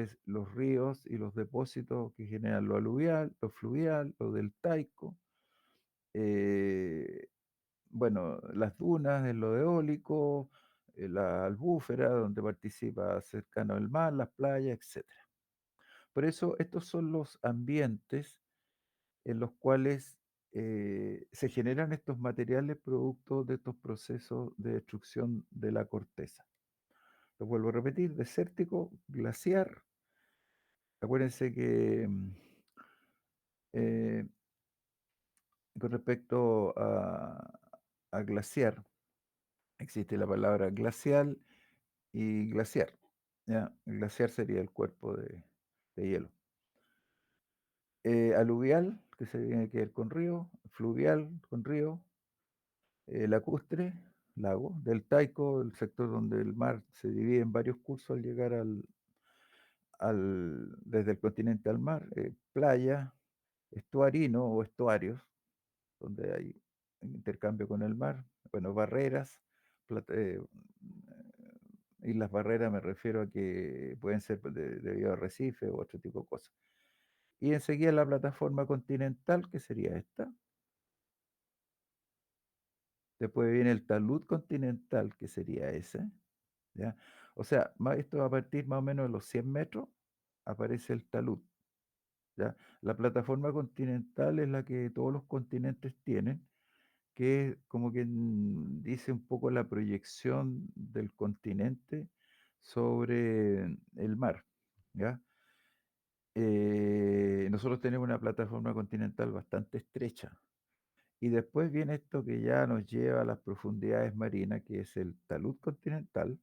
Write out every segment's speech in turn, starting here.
después los ríos y los depósitos que generan lo aluvial, lo fluvial, lo deltaico, eh, bueno, las dunas en lo eólico, la albúfera donde participa cercano al mar, las playas, etcétera. Por eso estos son los ambientes en los cuales, se generan estos materiales producto de estos procesos de destrucción de la corteza. Lo vuelvo a repetir, desértico, glaciar. Acuérdense que, eh, con respecto a glaciar, existe la palabra glacial y glaciar, ¿ya? El glaciar sería el cuerpo de hielo. Aluvial, que se tiene que ver con río, fluvial con río, lacustre, lago, deltaico, el sector donde el mar se divide en varios cursos al llegar desde el continente al mar, playa, estuarino o estuarios, donde hay intercambio con el mar, bueno, barreras, y las barreras me refiero a que pueden ser debido a arrecife o otro tipo de cosas. Y enseguida la plataforma continental, que sería esta. Después viene el talud continental, que sería ese, ¿ya? O sea, esto a partir más o menos de los 100 metros aparece el talud, ¿ya? La plataforma continental es la que todos los continentes tienen, que es como que dice un poco la proyección del continente sobre el mar, ¿ya? Nosotros tenemos una plataforma continental bastante estrecha. Y después viene esto que ya nos lleva a las profundidades marinas, que es el talud continental.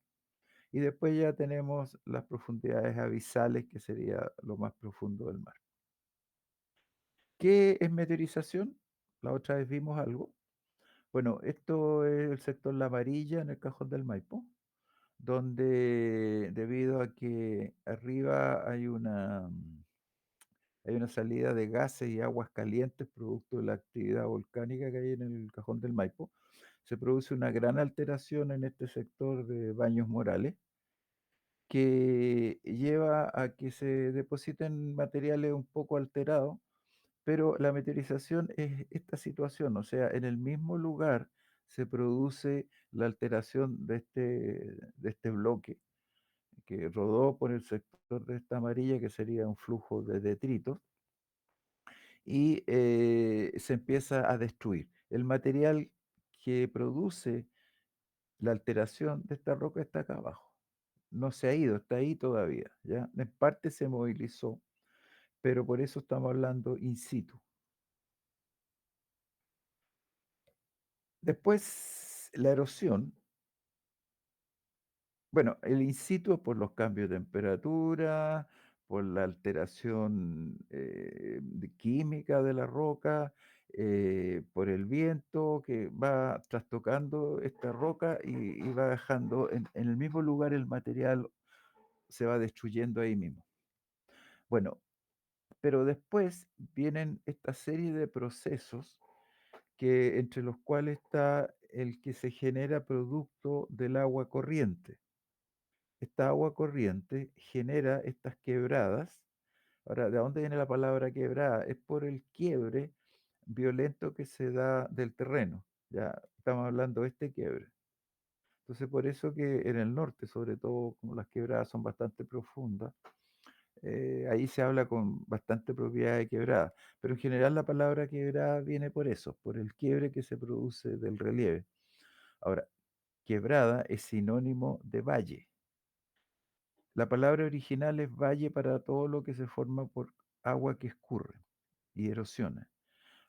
Y después ya tenemos las profundidades abisales, que sería lo más profundo del mar. ¿Qué es meteorización? La otra vez vimos algo. Bueno, esto es el sector La Varilla en el Cajón del Maipo, donde debido a que arriba hay una salida de gases y aguas calientes producto de la actividad volcánica que hay en el Cajón del Maipo, se produce una gran alteración en este sector de Baños Morales, que lleva a que se depositen materiales un poco alterados, pero la meteorización es esta situación, o sea, en el mismo lugar se produce la alteración de este bloque que rodó por el sector de esta amarilla, que sería un flujo de detritos, y se empieza a destruir. El material que produce la alteración de esta roca está acá abajo. No se ha ido, está ahí todavía, ¿ya? En parte se movilizó, pero por eso estamos hablando in situ. Después, la erosión. Bueno, el in situ es por los cambios de temperatura, por la alteración química de la roca, por el viento que va trastocando esta roca y va dejando en el mismo lugar el material, se va destruyendo ahí mismo. Bueno, pero después vienen esta serie de procesos que entre los cuales está el que se genera producto del agua corriente. Esta agua corriente genera estas quebradas. Ahora, ¿de dónde viene la palabra quebrada? Es por el quiebre violento que se da del terreno. Ya estamos hablando de este quiebre. Entonces, por eso que en el norte, sobre todo, como las quebradas son bastante profundas, ahí se habla con bastante propiedad de quebrada. Pero en general la palabra quebrada viene por eso, por el quiebre que se produce del relieve. Ahora, quebrada es sinónimo de valle. La palabra original es valle para todo lo que se forma por agua que escurre y erosiona.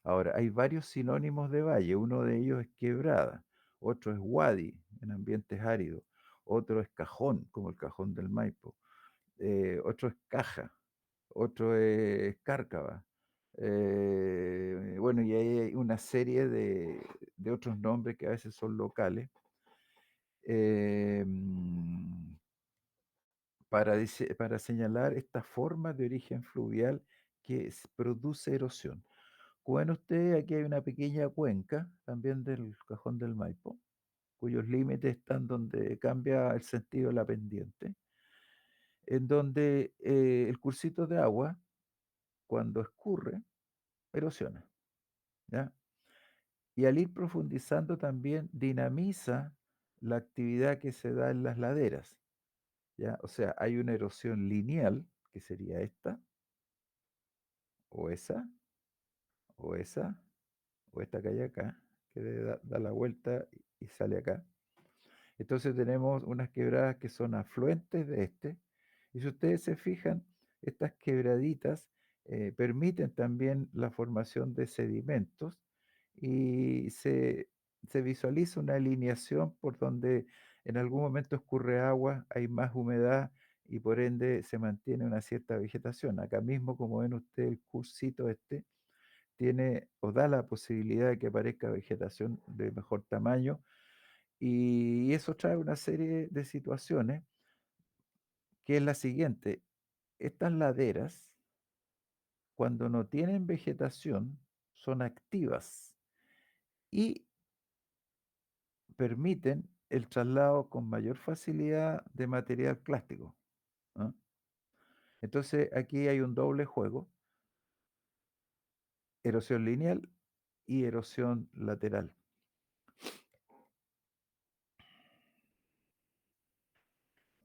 Ahora, hay varios sinónimos de valle, uno de ellos es quebrada, otro es wadi en ambientes áridos, otro es cajón, como el cajón del Maipo, otro es caja, otro es cárcava. Bueno, y ahí hay una serie de otros nombres que a veces son locales. em, para señalar esta forma de origen fluvial que produce erosión. Como ven ustedes, aquí hay una pequeña cuenca también del Cajón del Maipo, cuyos límites están donde cambia el sentido de la pendiente. en donde el cursito de agua, cuando escurre, erosiona, ¿ya? Y al ir profundizando también dinamiza la actividad que se da en las laderas, ¿ya? O sea, hay una erosión lineal, que sería esta, o esa, o esa, o esta que hay acá, que da la vuelta y sale acá. Entonces tenemos unas quebradas que son afluentes de este. Y si ustedes se fijan, estas quebraditas permiten también la formación de sedimentos y se visualiza una alineación por donde en algún momento escurre agua, hay más humedad y por ende se mantiene una cierta vegetación. Acá mismo, como ven ustedes, el cursito este tiene o da la posibilidad de que aparezca vegetación de mejor tamaño y eso trae una serie de situaciones, que es la siguiente: estas laderas, cuando no tienen vegetación, son activas y permiten el traslado con mayor facilidad de material plástico, ¿ah? Entonces, aquí hay un doble juego, erosión lineal y erosión lateral.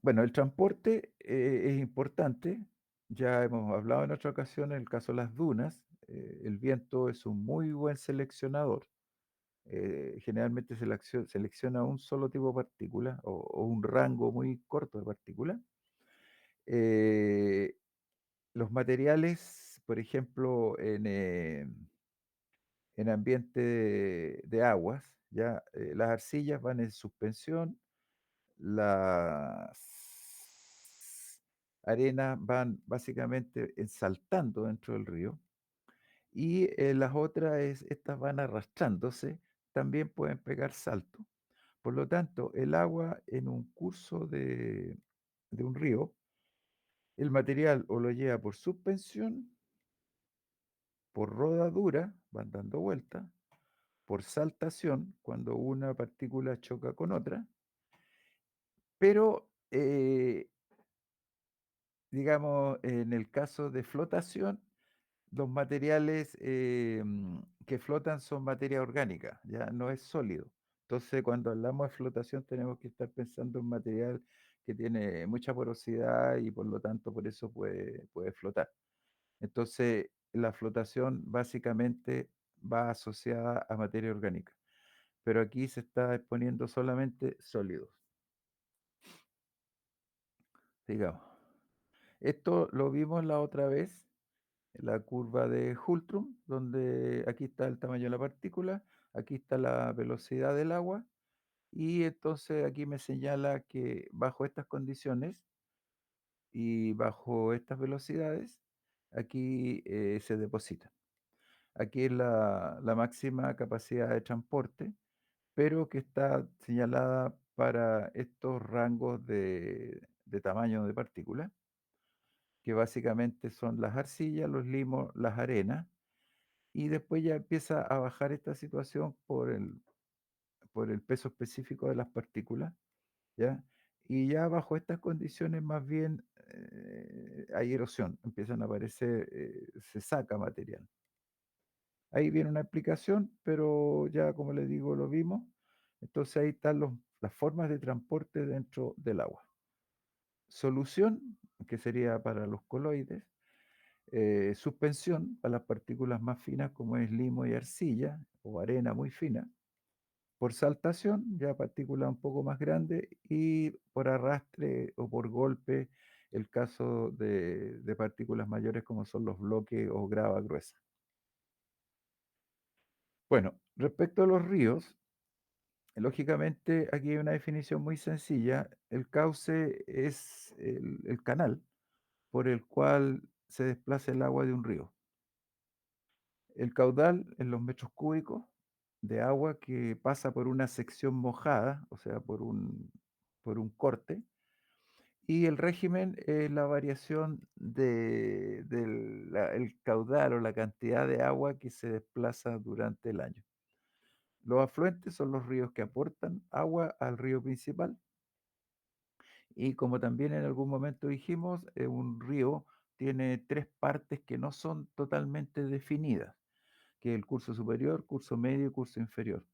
Bueno, el transporte, es importante. Ya hemos hablado en otra ocasión, en el caso de las dunas, el viento es un muy buen seleccionador. Generalmente selecciona un solo tipo de partícula o un rango muy corto de partículas. Eh, los materiales, por ejemplo, en ambiente de aguas, ya, las arcillas van en suspensión, las arenas van básicamente saltando dentro del río y las otras, estas van arrastrándose, también pueden pegar salto. Por lo tanto, el agua en un curso de un río, el material o lo lleva por suspensión, por rodadura, van dando vueltas, por saltación, cuando una partícula choca con otra, pero digamos, en el caso de flotación, los materiales, que flotan son materia orgánica, ya no es sólido. Entonces, cuando hablamos de flotación, tenemos que estar pensando en material que tiene mucha porosidad y por lo tanto, por eso puede flotar. Entonces, la flotación básicamente va asociada a materia orgánica, pero aquí se está exponiendo solamente sólidos, digamos. Esto lo vimos la otra vez, la curva de Hultrum, donde aquí está el tamaño de la partícula, aquí está la velocidad del agua, y entonces aquí me señala que bajo estas condiciones y bajo estas velocidades, aquí se deposita. Aquí es la máxima capacidad de transporte, pero que está señalada para estos rangos de tamaño de partícula, que básicamente son las arcillas, los limos, las arenas. Y después ya empieza a bajar esta situación por el peso específico de las partículas, ¿ya? Y ya bajo estas condiciones más bien, hay erosión, empiezan a aparecer, se saca material. Ahí viene una explicación, pero ya como les digo, lo vimos. Entonces ahí están las formas de transporte dentro del agua. Solución, que sería para los coloides, suspensión para las partículas más finas como es limo y arcilla o arena muy fina, por saltación, ya partículas un poco más grandes, y por arrastre o por golpe, el caso de partículas mayores como son los bloques o grava gruesa. Bueno, respecto a los ríos, lógicamente aquí hay una definición muy sencilla. El cauce es el canal por el cual se desplaza el agua de un río. El caudal en los metros cúbicos de agua que pasa por una sección mojada, o sea, por un corte, y el régimen es la variación del caudal o la cantidad de agua que se desplaza durante el año. Los afluentes son los ríos que aportan agua al río principal Y como también en algún momento dijimos, un río tiene 3 partes que no son totalmente definidas, que es el curso superior, curso medio y curso inferior.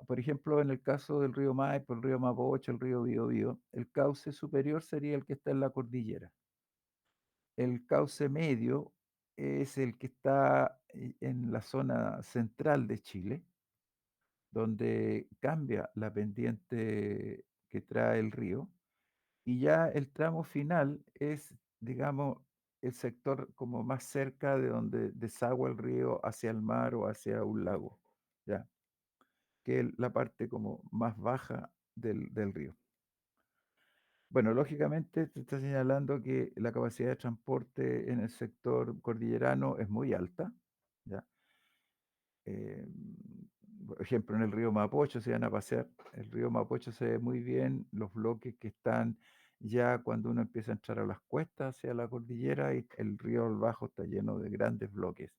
Por ejemplo, en el caso del río Maipo, el río Mapocho, el río Biobío, el cauce superior sería el que está en la cordillera. El cauce medio es el que está en la zona central de Chile, donde cambia la pendiente que trae el río. Y ya el tramo final es, digamos, el sector como más cerca de donde desagua el río hacia el mar o hacia un lago, ¿ya? Que es la parte como más baja del río. Bueno, lógicamente te está señalando que la capacidad de transporte en el sector cordillerano es muy alta, ¿ya? Em, por ejemplo, en el río Mapocho se van a pasear, el río Mapocho se ve muy bien, los bloques que están ya cuando uno empieza a entrar a las cuestas hacia la cordillera y el río al bajo está lleno de grandes bloques.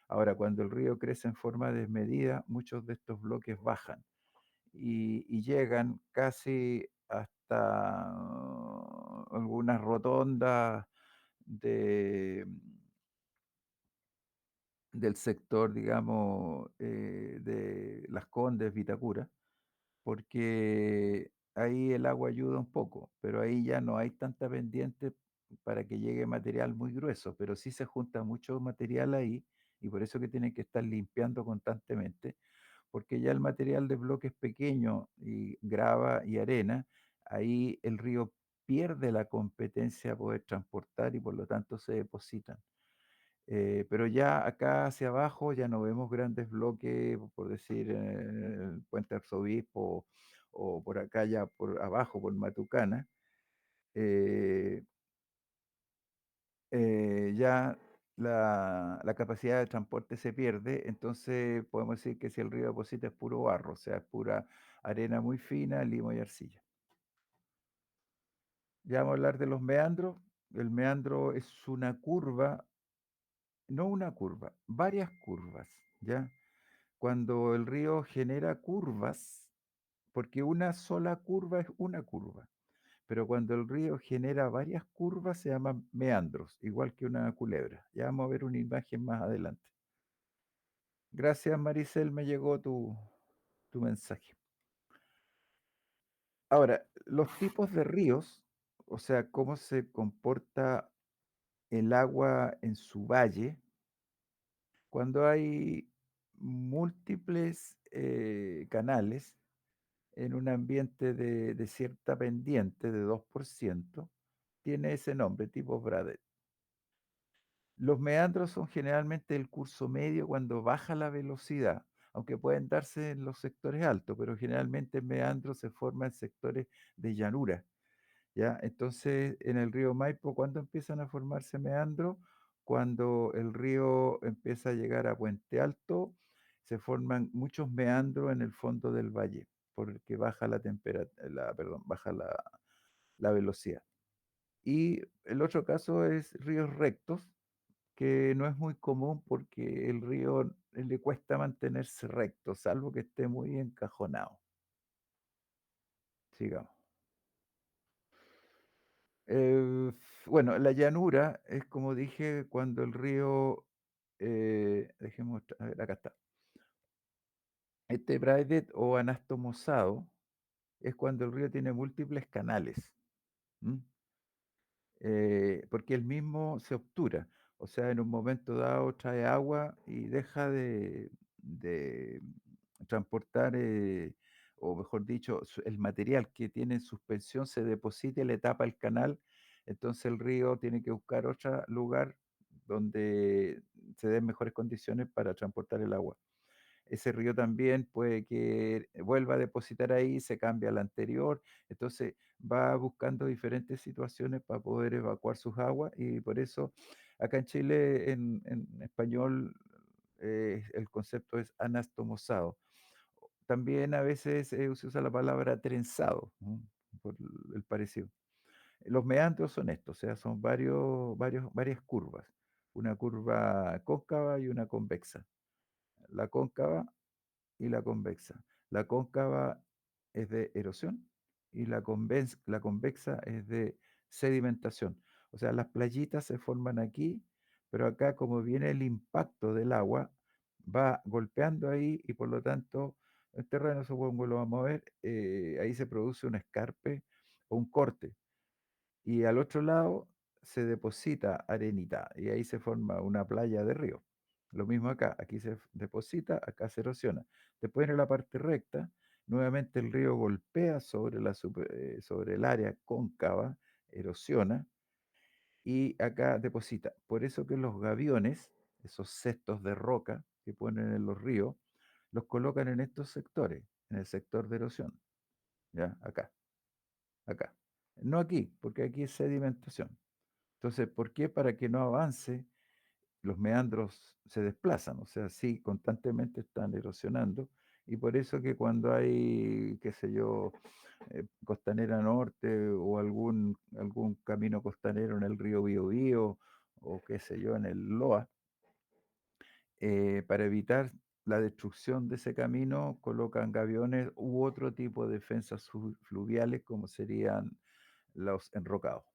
Ahora, cuando el río crece en forma desmedida, muchos de estos bloques bajan y llegan casi hasta algunas rotondas de, del sector, digamos, de Las Condes, Vitacura, porque ahí el agua ayuda un poco, pero ahí ya no hay tanta pendiente para que llegue material muy grueso, pero sí se junta mucho material ahí y por eso que tienen que estar limpiando constantemente, porque ya el material de bloques pequeños y grava y arena, ahí el río pierde la competencia a poder transportar y por lo tanto se depositan. Pero ya acá hacia abajo ya no vemos grandes bloques, por decir, el Puente Arzobispo o por acá ya por abajo, por Matucana. eh, ya la capacidad de transporte se pierde, entonces podemos decir que si el río deposita es puro barro, o sea, es pura arena muy fina, limo y arcilla. Ya vamos a hablar de los meandros. El meandro es una curva, no una curva, varias curvas, ¿ya? Cuando el río genera curvas, porque una sola curva es una curva, pero cuando el río genera varias curvas se llaman meandros, igual que una culebra. Ya vamos a ver una imagen más adelante. Gracias, Maricel, me llegó tu mensaje. Ahora, los tipos de ríos, o sea, cómo se comporta el agua en su valle, cuando hay múltiples canales, en un ambiente de cierta pendiente de 2% tiene ese nombre, tipo Bradet. Los meandros son generalmente el curso medio cuando baja la velocidad, aunque pueden darse en los sectores altos, pero generalmente el meandro se forma en sectores de llanura, ¿ya? Entonces, en el río Maipo, ¿cuándo empiezan a formarse meandros? Cuando el río empieza a llegar a Puente Alto, se forman muchos meandros en el fondo del valle, porque baja la temperatura, perdón, baja la velocidad. Y el otro caso es ríos rectos, que no es muy común porque el río le cuesta mantenerse recto, salvo que esté muy encajonado. Sigamos. Bueno, la llanura es como dije cuando el río, dejemos, a ver, acá está. Este braidet o anastomosado es cuando el río tiene múltiples canales. ¿M? Porque él mismo se obtura, o sea, en un momento dado trae agua y deja de transportar, o mejor dicho, el material que tiene en suspensión se deposita y le tapa el canal, entonces el río tiene que buscar otro lugar donde se den mejores condiciones para transportar el agua. Ese río también puede que vuelva a depositar ahí, se cambia al anterior, entonces va buscando diferentes situaciones para poder evacuar sus aguas y por eso acá en Chile en español el concepto es anastomosado. También a veces se usa la palabra trenzado, ¿no? Por el parecido. Los meandros son estos, o sea, son varias curvas, una curva cóncava y una convexa. La cóncava y la convexa. La cóncava es de erosión y la convexa es de sedimentación. O sea, las playitas se forman aquí, pero acá como viene el impacto del agua, va golpeando ahí y por lo tanto el terreno, supongo lo vamos a ver, ahí se produce un escarpe o un corte. Y al otro lado se deposita arenita y ahí se forma una playa de río. Lo mismo acá, aquí se deposita, acá se erosiona. Después en la parte recta, nuevamente el río golpea sobre el área cóncava, erosiona y acá deposita. Por eso que los gaviones, esos cestos de roca que ponen en los ríos, los colocan en estos sectores, en el sector de erosión, ¿ya? Acá. No aquí, porque aquí es sedimentación. Entonces, ¿por qué? Para que no avance, los meandros se desplazan, o sea, sí, constantemente están erosionando, y por eso que cuando hay, qué sé yo, Costanera Norte o algún camino costanero en el río Biobío o qué sé yo, en el Loa, para evitar la destrucción de ese camino, colocan gaviones u otro tipo de defensas fluviales como serían los enrocados.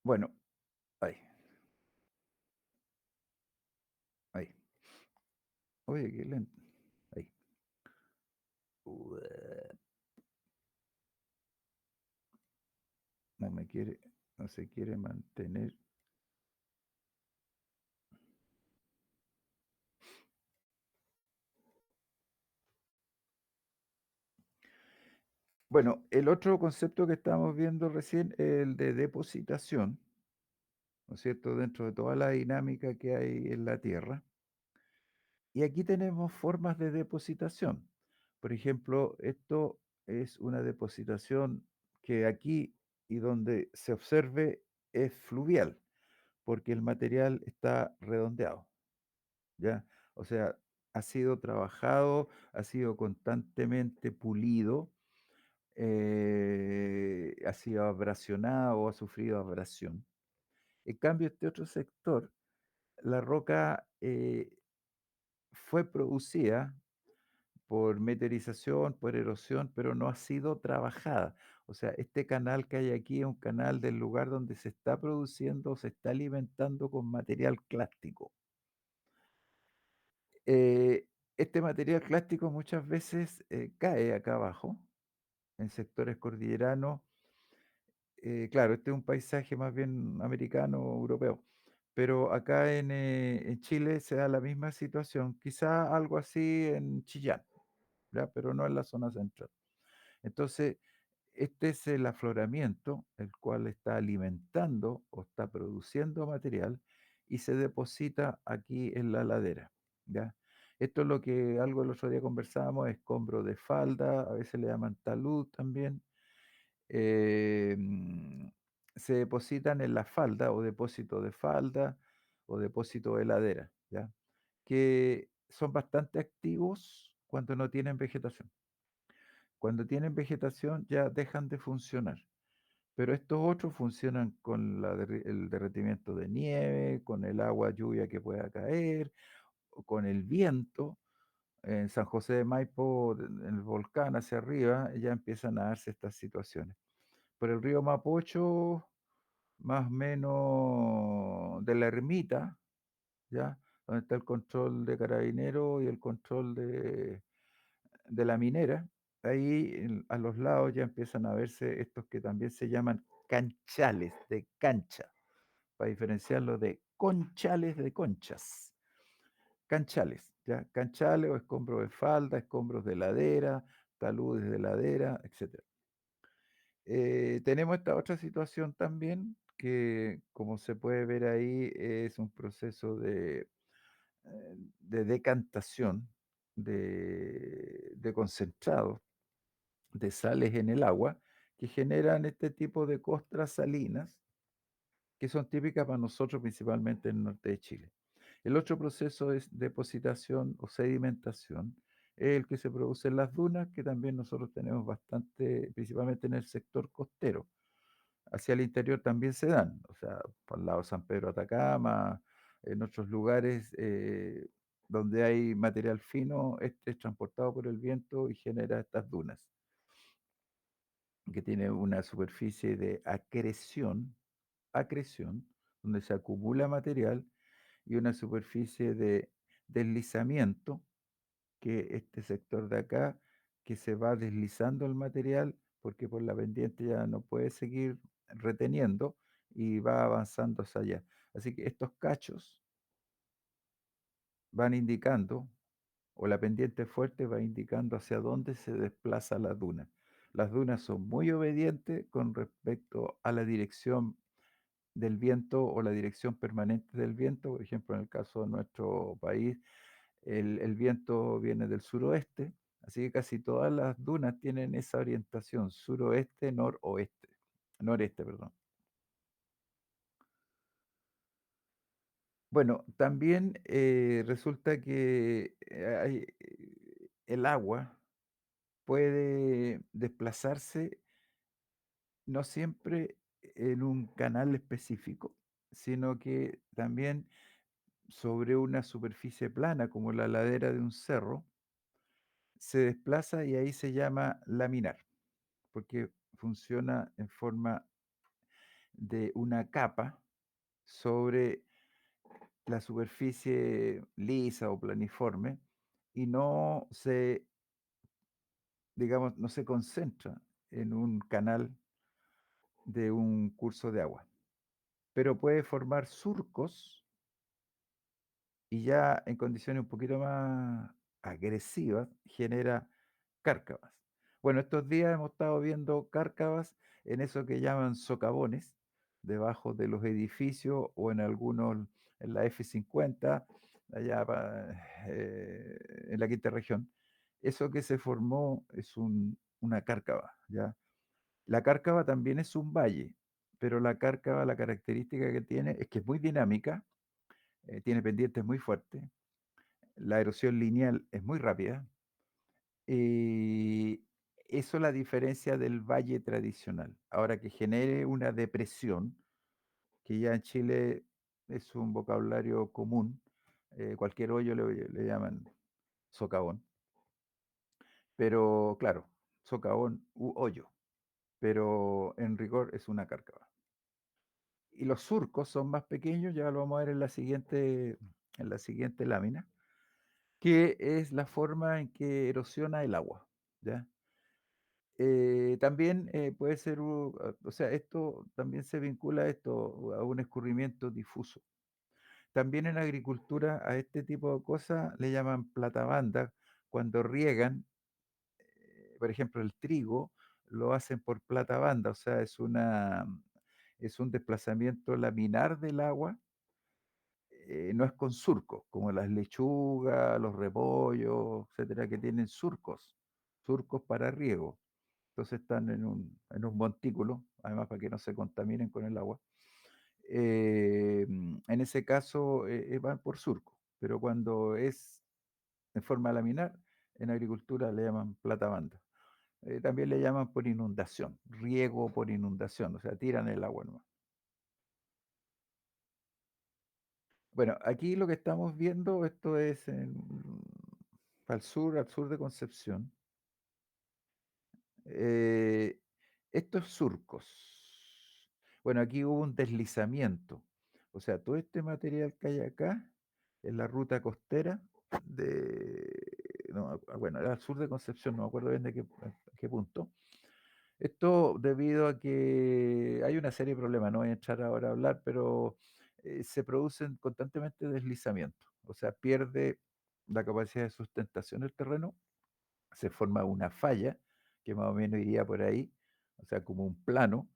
Bueno, ahí, ahí. Oye, qué lento. Ahí. Ué, no me quiere, no se quiere mantener. Bueno, el otro concepto que estamos viendo recién es el de depositación, ¿no es cierto? Dentro de toda la dinámica que hay en la Tierra. Y aquí tenemos formas de depositación. Por ejemplo, esto es una depositación que aquí y donde se observe es fluvial, porque el material está redondeado, ¿ya? O sea, ha sido trabajado, ha sido constantemente pulido, ha sido abrasionado o ha sufrido abrasión. En cambio, este otro sector, la roca fue producida por meteorización, por erosión, pero no ha sido trabajada. O sea, este canal que hay aquí es un canal del lugar donde se está produciendo, se está alimentando con material clástico. Este material clástico muchas veces cae acá abajo, en sectores cordilleranos. Claro, este es un paisaje más bien americano, europeo, pero acá en Chile se da la misma situación, quizá algo así en Chillán, ¿ya? Pero no en la zona central. Entonces, este es el afloramiento, el cual está alimentando o está produciendo material y se deposita aquí en la ladera, ¿ya? Esto es lo que algo el otro día conversábamos, escombro de falda, a veces le llaman talud también, em, se depositan en la falda o depósito de falda o depósito de ladera, ¿ya? Que son bastante activos cuando no tienen vegetación. Cuando tienen vegetación ya dejan de funcionar, pero estos otros funcionan con el derretimiento de nieve, con el agua lluvia que pueda caer, o con el viento. En San José de Maipo, en el volcán hacia arriba, ya empiezan a darse estas situaciones. Por el río Mapocho, más o menos de la ermita, ¿ya? Donde está el control de Carabineros y el control de la minera, ahí a los lados ya empiezan a verse estos que también se llaman canchales de cancha, para diferenciarlo de conchales de conchas. Canchales, ¿ya? Canchales o escombros de falda, escombros de ladera, taludes de ladera, etcétera. Tenemos esta otra situación también, que como se puede ver ahí, es un proceso de decantación de concentrado de sales en el agua que generan este tipo de costras salinas que son típicas para nosotros, principalmente en el norte de Chile. El otro proceso es depositación o sedimentación, es el que se produce en las dunas, que también nosotros tenemos bastante, principalmente en el sector costero. Hacia el interior también se dan, o sea, por el lado de San Pedro Atacama, en otros lugares, donde hay material fino, este es transportado por el viento y genera estas dunas, que tiene una superficie de acreción, donde se acumula material, y una superficie de deslizamiento, que este sector de acá, que se va deslizando el material, porque por la pendiente ya no puede seguir reteniendo y va avanzando hacia allá. Así que estos cachos van indicando, o la pendiente fuerte va indicando hacia dónde se desplaza la duna. Las dunas son muy obedientes con respecto a la dirección del viento o la dirección permanente del viento. Por ejemplo, en el caso de nuestro país, el viento viene del suroeste, así que casi todas las dunas tienen esa orientación, suroeste, noreste, perdón. Bueno, también resulta que el agua puede desplazarse no siempre en un canal específico, sino que también sobre una superficie plana, como la ladera de un cerro, se desplaza y ahí se llama laminar, porque funciona en forma de una capa sobre la superficie lisa o planiforme y no se, digamos, no se concentra en un canal de un curso de agua, pero puede formar surcos y ya en condiciones un poquito más agresivas genera cárcavas. Bueno, estos días hemos estado viendo cárcavas en eso que llaman socavones, debajo de los edificios o en algunos, en la F50, allá en la quinta región. Eso que se formó es una cárcava, ¿ya? La cárcava también es un valle, pero la cárcava, la característica que tiene es que es muy dinámica, tiene pendientes muy fuertes, la erosión lineal es muy rápida. Eso la diferencia del valle tradicional. Ahora que genere una depresión, que ya en Chile es un vocabulario común, cualquier hoyo le llaman socavón, pero claro, socavón u hoyo, pero en rigor es una cárcava. Y los surcos son más pequeños, ya lo vamos a ver en la siguiente lámina, que es la forma en que erosiona el agua, ¿ya? También, puede ser o sea, esto también se vincula a esto, a un escurrimiento difuso. También en agricultura a este tipo de cosas le llaman platabanda, cuando riegan, por ejemplo, el trigo, lo hacen por platabanda, o sea, es un desplazamiento laminar del agua, no es con surcos, como las lechugas, los repollos, etcétera, que tienen surcos para riego. Entonces están en un montículo, además para que no se contaminen con el agua. En ese caso, van por surco, pero cuando es en forma laminar, en agricultura le llaman platabanda. También le llaman por inundación, riego por inundación, o sea, tiran el agua nomás. Bueno, aquí lo que estamos viendo, esto es al sur de Concepción. Eh, Estos surcos. Bueno, aquí hubo un deslizamiento. O sea, todo este material que hay acá en la ruta costera no, bueno, era al sur de Concepción, no me acuerdo bien de qué punto. Esto debido a que hay una serie de problemas, no voy a entrar ahora a hablar, pero se producen constantemente deslizamientos. O sea, pierde la capacidad de sustentación del terreno, se forma una falla que más o menos iría por ahí, o sea, como un plano,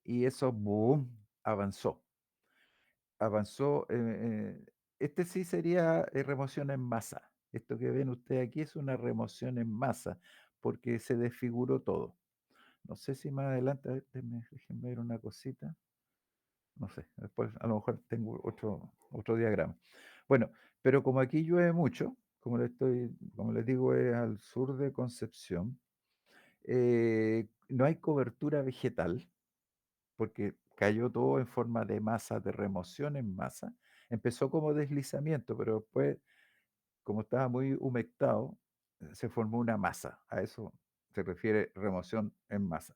y eso, boom, avanzó. Avanzó, este sí sería remoción en masa. Esto que ven ustedes aquí es una remoción en masa, porque se desfiguró todo. No sé si más adelante, a ver, déjenme ver una cosita. No sé, después a lo mejor tengo otro diagrama. Bueno, pero como aquí llueve mucho, como les digo, es al sur de Concepción, no hay cobertura vegetal, porque cayó todo en forma de masa, de remoción en masa. Empezó como deslizamiento, pero después como estaba muy humectado, se formó una masa. A eso se refiere remoción en masa,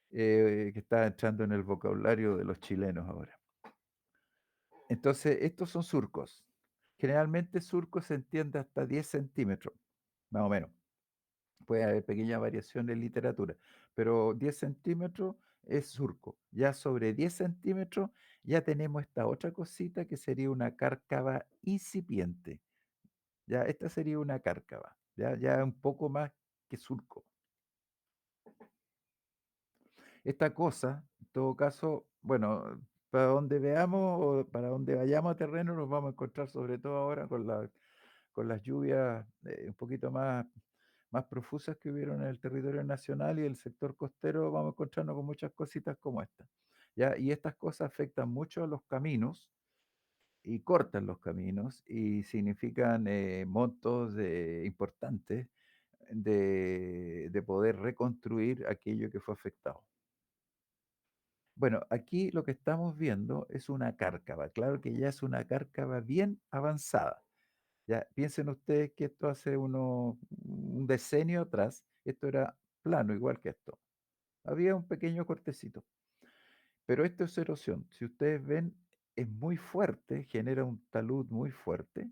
que está entrando en el vocabulario de los chilenos ahora. Entonces, estos son surcos. Generalmente surcos se entiende hasta 10 centímetros, más o menos. Puede haber pequeña variación en literatura, pero 10 centímetros es surco. Ya sobre 10 centímetros ya tenemos esta otra cosita que sería una cárcava incipiente. Ya, esta sería una cárcava, ya un poco más que surco. Esta cosa, en todo caso, bueno, para donde veamos o para donde vayamos a terreno nos vamos a encontrar sobre todo ahora con las lluvias un poquito más profusas que hubieron en el territorio nacional y el sector costero, vamos a encontrarnos con muchas cositas como esta. ¿Ya? Y estas cosas afectan mucho a los caminos y cortan los caminos y significan montos importantes de poder reconstruir aquello que fue afectado. Bueno, aquí lo que estamos viendo es una cárcava. Claro que ya es una cárcava bien avanzada. Ya, piensen ustedes que esto hace un decenio atrás, esto era plano, igual que esto. Había un pequeño cortecito, pero esto es erosión. Si ustedes ven, es muy fuerte, genera un talud muy fuerte,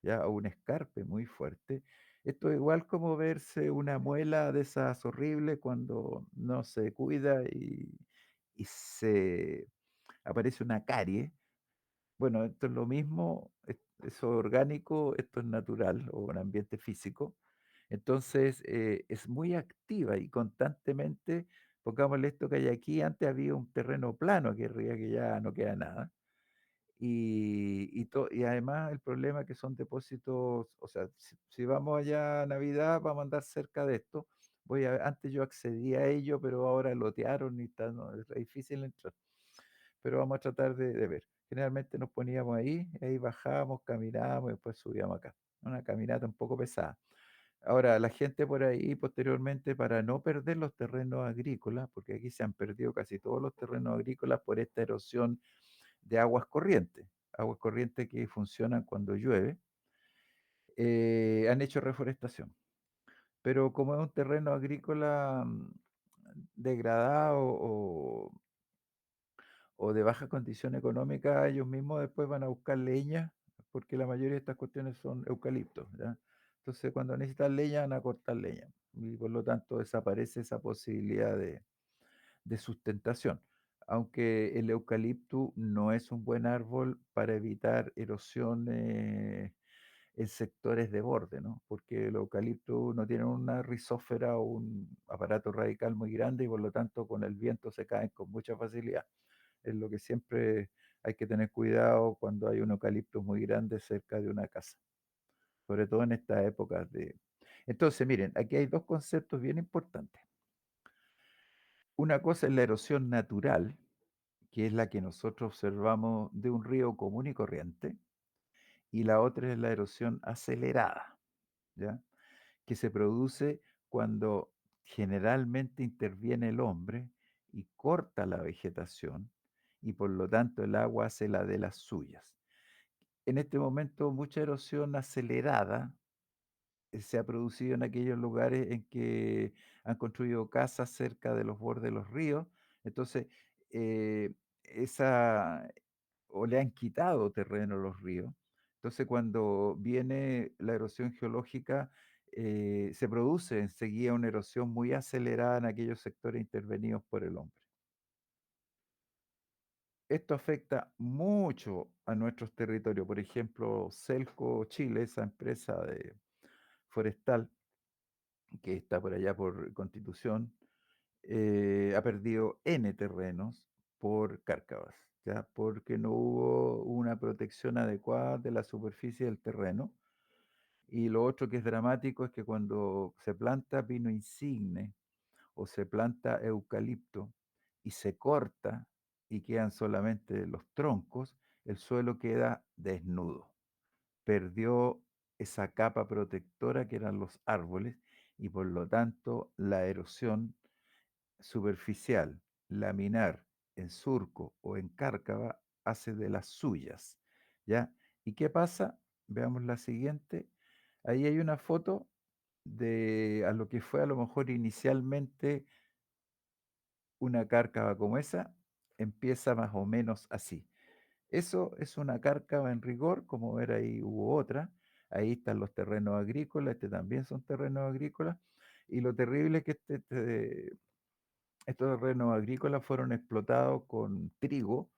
ya, o un escarpe muy fuerte. Esto es igual como verse una muela de esas horribles cuando no se cuida y se aparece una carie. Bueno, esto es lo mismo, eso es orgánico, esto es natural o un ambiente físico. Entonces, es muy activa y constantemente, pongámosle esto que hay aquí, antes había un terreno plano aquí arriba que ya no queda nada. Y además el problema es que son depósitos, o sea, si vamos allá a Navidad, vamos a andar cerca de esto. Antes yo accedía a ello, pero ahora lotearon y está, no, es re difícil entrar, pero vamos a tratar de ver. Generalmente nos poníamos ahí bajábamos, caminábamos y después subíamos acá. Una caminata un poco pesada. Ahora, la gente por ahí posteriormente, para no perder los terrenos agrícolas, porque aquí se han perdido casi todos los terrenos agrícolas por esta erosión de aguas corrientes que funcionan cuando llueve, han hecho reforestación. Pero como es un terreno agrícola degradado o de baja condición económica, ellos mismos después van a buscar leña, porque la mayoría de estas cuestiones son eucaliptos, ¿ya? Entonces, cuando necesitan leña, van a cortar leña y por lo tanto desaparece esa posibilidad de sustentación. Aunque el eucalipto no es un buen árbol para evitar erosión en sectores de borde, ¿no? Porque el eucalipto no tiene una rizósfera o un aparato radical muy grande y por lo tanto con el viento se caen con mucha facilidad. Es lo que siempre hay que tener cuidado cuando hay un eucalipto muy grande cerca de una casa, sobre todo en estas épocas de... Entonces, miren, aquí hay dos conceptos bien importantes. Una cosa es la erosión natural, que es la que nosotros observamos de un río común y corriente, y la otra es la erosión acelerada, ¿ya? Que se produce cuando generalmente interviene el hombre y corta la vegetación y por lo tanto el agua hace la de las suyas. En este momento mucha erosión acelerada se ha producido en aquellos lugares en que han construido casas cerca de los bordes de los ríos. Entonces, esa o le han quitado terreno a los ríos. Entonces, cuando viene la erosión geológica, se produce enseguida una erosión muy acelerada en aquellos sectores intervenidos por el hombre. Esto afecta mucho a nuestros territorios. Por ejemplo, Celco Chile, esa empresa forestal que está por allá por Constitución, ha perdido N terrenos por cárcavas, ¿ya? Porque no hubo una protección adecuada de la superficie del terreno. Y lo otro que es dramático es que cuando se planta pino insigne o se planta eucalipto y se corta y quedan solamente los troncos, el suelo queda desnudo. Perdió esa capa protectora que eran los árboles y por lo tanto la erosión superficial, laminar, en surco o en cárcava hace de las suyas, ¿ya? ¿Y qué pasa? Veamos la siguiente. Ahí hay una foto de a lo que fue a lo mejor inicialmente una cárcava como esa, empieza más o menos así. Eso es una cárcava en rigor, como ver ahí hubo otra. Ahí están los terrenos agrícolas, este también son terrenos agrícolas. Y lo terrible es que estos terrenos agrícolas fueron explotados con trigo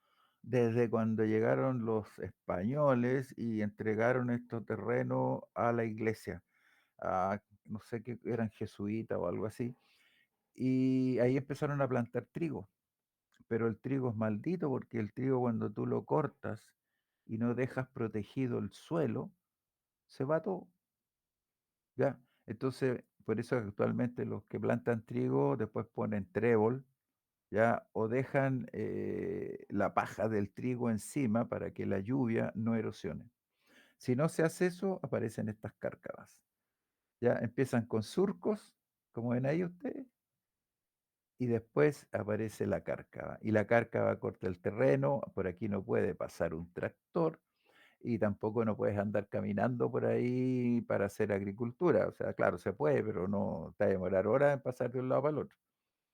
desde cuando llegaron los españoles y entregaron estos terrenos a la iglesia, no sé qué eran jesuitas o algo así, y ahí empezaron a plantar trigo, pero el trigo es maldito porque el trigo cuando tú lo cortas y no dejas protegido el suelo, se va todo, ¿ya? Entonces, por eso actualmente los que plantan trigo después ponen trébol, ¿ya? O dejan la paja del trigo encima para que la lluvia no erosione. Si no se hace eso, aparecen estas cárcavas. Ya empiezan con surcos, como ven ahí ustedes, y después aparece la cárcava. Y la cárcava corta el terreno, por aquí no puede pasar un tractor y tampoco no puedes andar caminando por ahí para hacer agricultura. O sea, claro, se puede, pero no te va a demorar horas en pasar de un lado para el otro.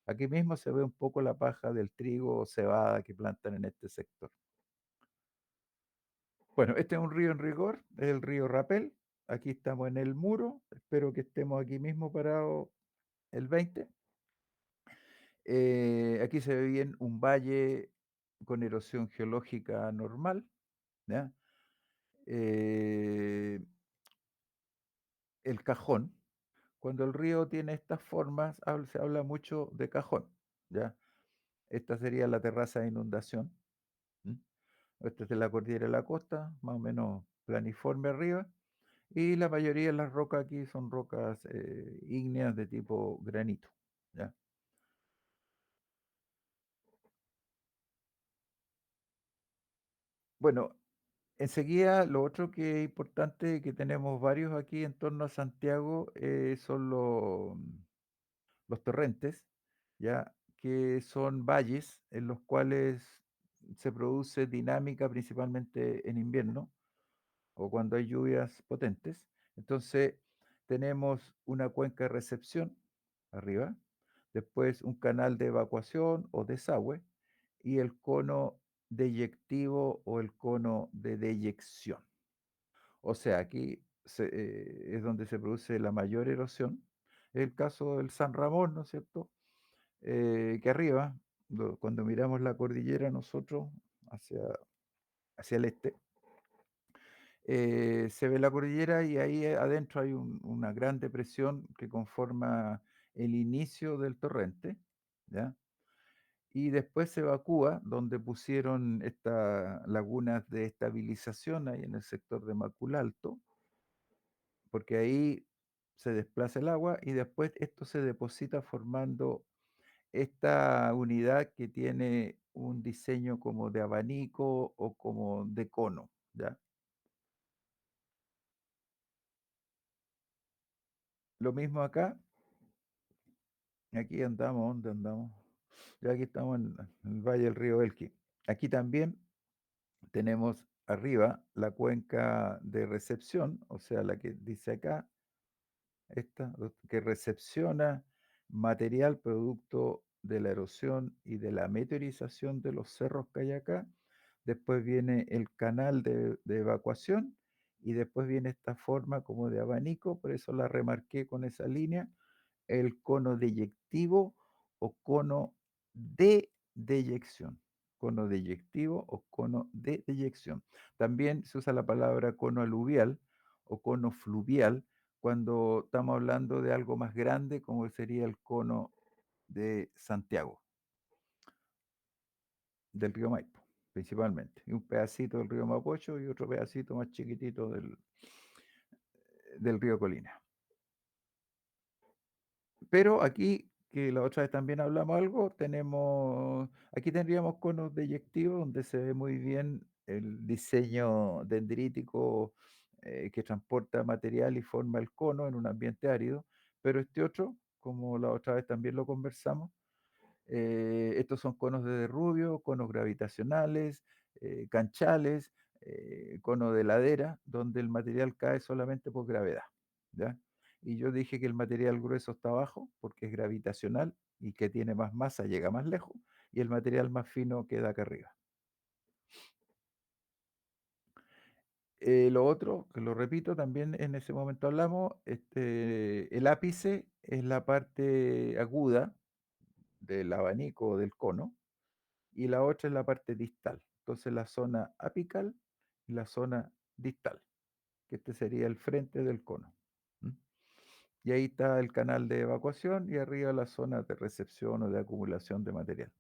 Aquí mismo se ve un poco la paja del trigo o cebada que plantan en este sector. Bueno, este es un río en rigor, es el río Rapel. Aquí estamos en el muro. Espero que estemos aquí mismo parados el 20. Aquí se ve bien un valle con erosión geológica normal, ¿ya? Eh, el cajón. Cuando el río tiene estas formas, se habla mucho de cajón, ¿ya? Esta sería la terraza de inundación. ¿M? Esta es de la cordillera de la costa, más o menos planiforme arriba, y la mayoría de las rocas aquí son rocas ígneas de tipo granito, ¿ya? Bueno, enseguida lo otro que es importante, que tenemos varios aquí en torno a Santiago, son los torrentes, ¿ya? Que son valles en los cuales se produce dinámica principalmente en invierno o cuando hay lluvias potentes. Entonces, tenemos una cuenca de recepción arriba, después un canal de evacuación o desagüe y el cono deyectivo o el cono de deyección. O sea, aquí es donde se produce la mayor erosión. El caso del San Ramón, ¿no es cierto? Que arriba, cuando miramos la cordillera nosotros hacia, hacia el este, se ve la cordillera y ahí adentro hay una gran depresión que conforma el inicio del torrente, ¿ya? Y después se evacúa, donde pusieron estas lagunas de estabilización ahí en el sector de Macul Alto, porque ahí se desplaza el agua y después esto se deposita formando esta unidad que tiene un diseño como de abanico o como de cono, ¿ya? Lo mismo acá, aquí andamos, ¿dónde andamos? Ya aquí estamos en el Valle del Río Elqui. Aquí también tenemos arriba la cuenca de recepción, o sea, la que dice acá, esta, que recepciona material producto de la erosión y de la meteorización de los cerros que hay acá. Después viene el canal de evacuación y después viene esta forma como de abanico, por eso la remarqué con esa línea, el cono deyectivo o cono de deyección. Cono deyectivo o cono de deyección. También se usa la palabra cono aluvial o cono fluvial cuando estamos hablando de algo más grande, como sería el cono de Santiago, del río Maipo, principalmente. Y un pedacito del río Mapocho y otro pedacito más chiquitito del río Colina. Pero aquí, que la otra vez también hablamos algo, aquí tendríamos conos deyectivos donde se ve muy bien el diseño dendrítico que transporta material y forma el cono en un ambiente árido, pero este otro, como la otra vez también lo conversamos, estos son conos de derrubio, conos gravitacionales, canchales, cono de ladera, donde el material cae solamente por gravedad, ¿ya? Y yo dije que el material grueso está abajo, porque es gravitacional y que tiene más masa, llega más lejos, y el material más fino queda acá arriba. Lo otro, que lo repito, también en ese momento hablamos, el ápice es la parte aguda del abanico o del cono, y la otra es la parte distal. Entonces, la zona apical y la zona distal, que este sería el frente del cono. ¿M? Y ahí está el canal de evacuación y arriba la zona de recepción o de acumulación de material.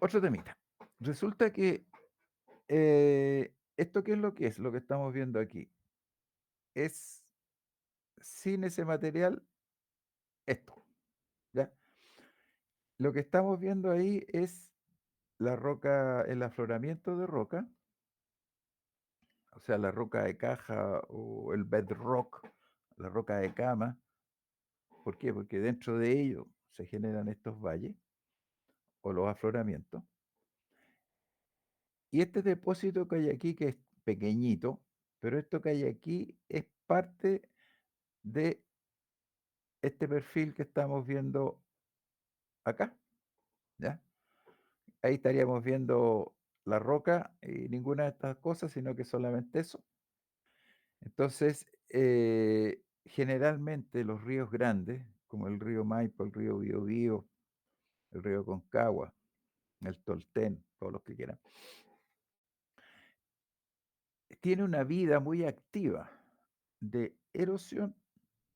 Otro temita. Resulta que ¿esto qué es lo que es? Lo que estamos viendo aquí. Es sin ese material, esto, ¿ya? Lo que estamos viendo ahí es la roca, el afloramiento de roca, o sea, la roca de caja o el bedrock, la roca de cama. ¿Por qué? Porque dentro de ello se generan estos valles o los afloramientos. Y este depósito que hay aquí, que es pequeñito, pero esto que hay aquí es parte de este perfil que estamos viendo acá, ¿ya? Ahí estaríamos viendo la roca y ninguna de estas cosas, sino que solamente eso. Entonces, generalmente los ríos grandes, como el río Maipo, el río Biobío, el río Concagua, el Tolten, todos los que quieran, tiene una vida muy activa de erosión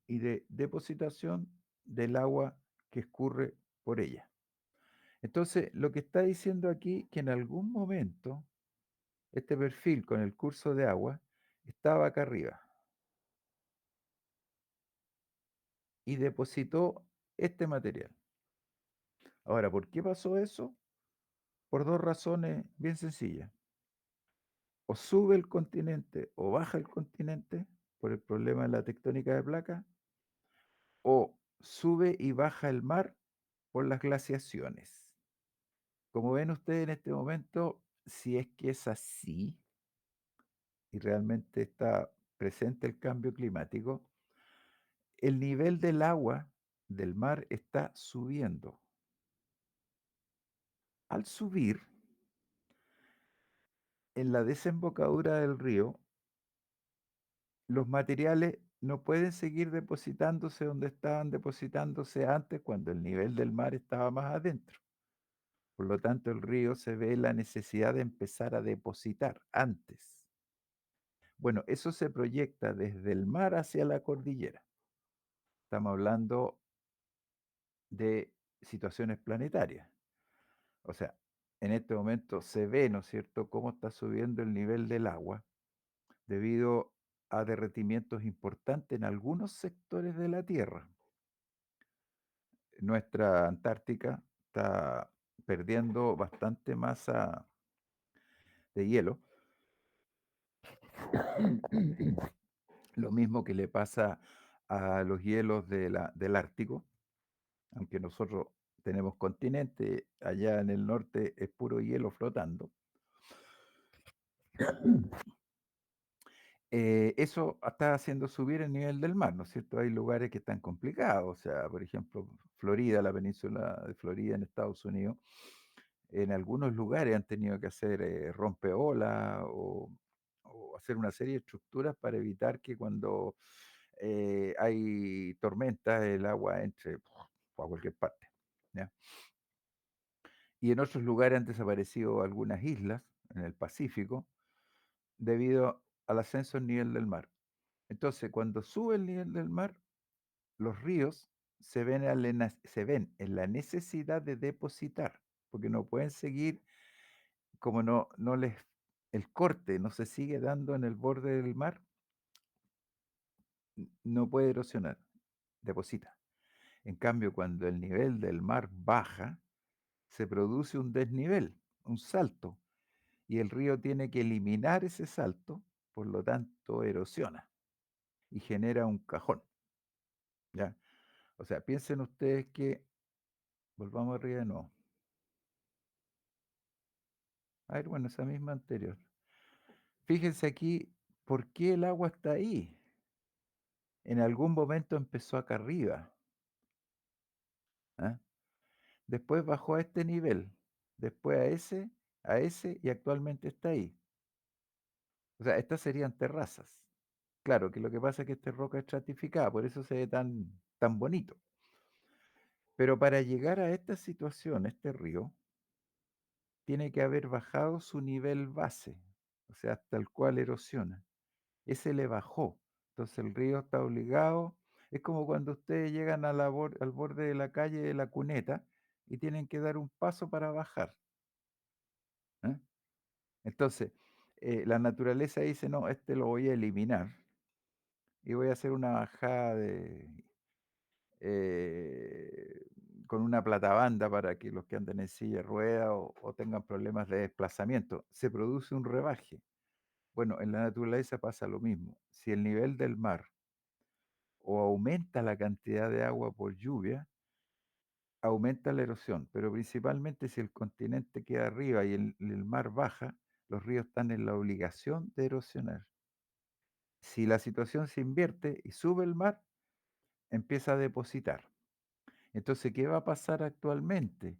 y de depositación del agua que escurre por ella. Entonces, lo que está diciendo aquí, que en algún momento este perfil con el curso de agua estaba acá arriba y depositó este material. Ahora, ¿por qué pasó eso? Por dos razones bien sencillas. O sube el continente o baja el continente por el problema de la tectónica de placas, o sube y baja el mar por las glaciaciones. Como ven ustedes en este momento, si es que es así y realmente está presente el cambio climático, el nivel del agua del mar está subiendo. Al subir, en la desembocadura del río, los materiales no pueden seguir depositándose donde estaban depositándose antes cuando el nivel del mar estaba más adentro. Por lo tanto, el río se ve la necesidad de empezar a depositar antes. Bueno, eso se proyecta desde el mar hacia la cordillera. Estamos hablando de situaciones planetarias. O sea, en este momento se ve, ¿no es cierto?, cómo está subiendo el nivel del agua debido a derretimientos importantes en algunos sectores de la Tierra. Nuestra Antártica está perdiendo bastante masa de hielo, lo mismo que le pasa a los hielos del Ártico, aunque nosotros tenemos continente, allá en el norte es puro hielo flotando. Eso está haciendo subir el nivel del mar, ¿no es cierto? Hay lugares que están complicados, o sea, por ejemplo, Florida, la península de Florida en Estados Unidos, en algunos lugares han tenido que hacer rompeolas o hacer una serie de estructuras para evitar que cuando hay tormentas el agua entre a cualquier parte, ¿ya? Y en otros lugares han desaparecido algunas islas en el Pacífico debido al ascenso del nivel del mar. Entonces, cuando sube el nivel del mar, los ríos se ven en la necesidad de depositar, porque no pueden seguir, como no les el corte no se sigue dando en el borde del mar, no puede erosionar, deposita. En cambio, cuando el nivel del mar baja, se produce un desnivel, un salto, y el río tiene que eliminar ese salto, por lo tanto erosiona y genera un cajón, ¿ya? O sea, piensen ustedes que volvamos arriba de nuevo. A ver, bueno, esa misma anterior. Fíjense aquí, ¿por qué el agua está ahí? En algún momento empezó acá arriba, ¿ah? Después bajó a este nivel, después a ese y actualmente está ahí. O sea, estas serían terrazas. Claro, que lo que pasa es que esta es roca estratificada, por eso se ve tan bonito. Pero para llegar a esta situación, este río, tiene que haber bajado su nivel base, o sea, hasta el cual erosiona. Ese le bajó. Entonces el río está obligado. Es como cuando ustedes llegan a al borde de la calle de la cuneta y tienen que dar un paso para bajar. ¿Eh? Entonces, la naturaleza dice, no, este lo voy a eliminar y voy a hacer una bajada eh, con una platabanda para que los que anden en silla de ruedas o tengan problemas de desplazamiento. Se produce un rebaje. Bueno, en la naturaleza pasa lo mismo. Si el nivel del mar o aumenta la cantidad de agua por lluvia, aumenta la erosión, pero principalmente si el continente queda arriba y el mar baja, los ríos están en la obligación de erosionar. Si la situación se invierte y sube el mar, empieza a depositar. Entonces, ¿qué va a pasar actualmente?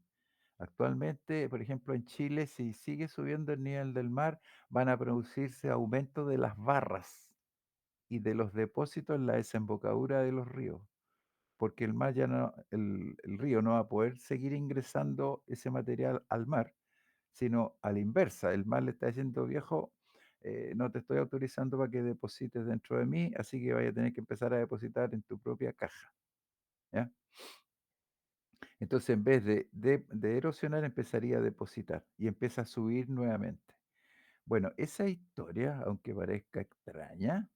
Actualmente, por ejemplo, en Chile, si sigue subiendo el nivel del mar, van a producirse aumento de las barras y de los depósitos en la desembocadura de los ríos. Porque el mar ya no el río no va a poder seguir ingresando ese material al mar, sino a la inversa. El mar le está diciendo: "Viejo, no te estoy autorizando para que deposites dentro de mí, así que vaya a tener que empezar a depositar en tu propia caja", ¿ya? Entonces, en vez de erosionar, empezaría a depositar y empieza a subir nuevamente. Bueno, esa historia, aunque parezca extraña,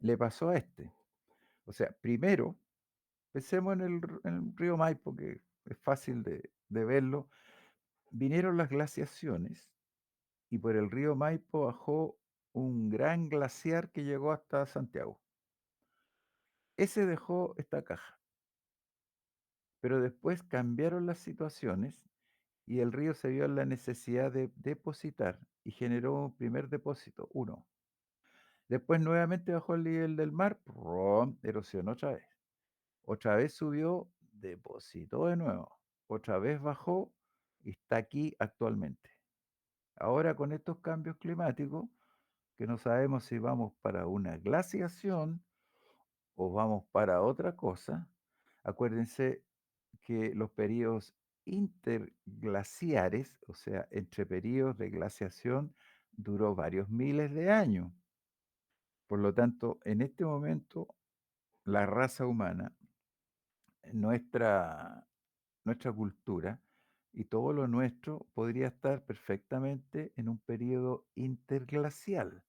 le pasó a este. O sea, primero, pensemos en el río Maipo, que es fácil de verlo. Vinieron las glaciaciones y por el río Maipo bajó un gran glaciar que llegó hasta Santiago. Ese dejó esta caja, pero después cambiaron las situaciones y el río se vio en la necesidad de depositar y generó un primer depósito, uno. Después nuevamente bajó el nivel del mar, ¡prum! Erosionó otra vez subió, depositó de nuevo, otra vez bajó y está aquí actualmente. Ahora con estos cambios climáticos, que no sabemos si vamos para una glaciación o vamos para otra cosa, acuérdense que los periodos interglaciares, o sea, entre periodos de glaciación, duró varios miles de años. Por lo tanto, en este momento, la raza humana, nuestra, nuestra cultura y todo lo nuestro podría estar perfectamente en un periodo interglacial.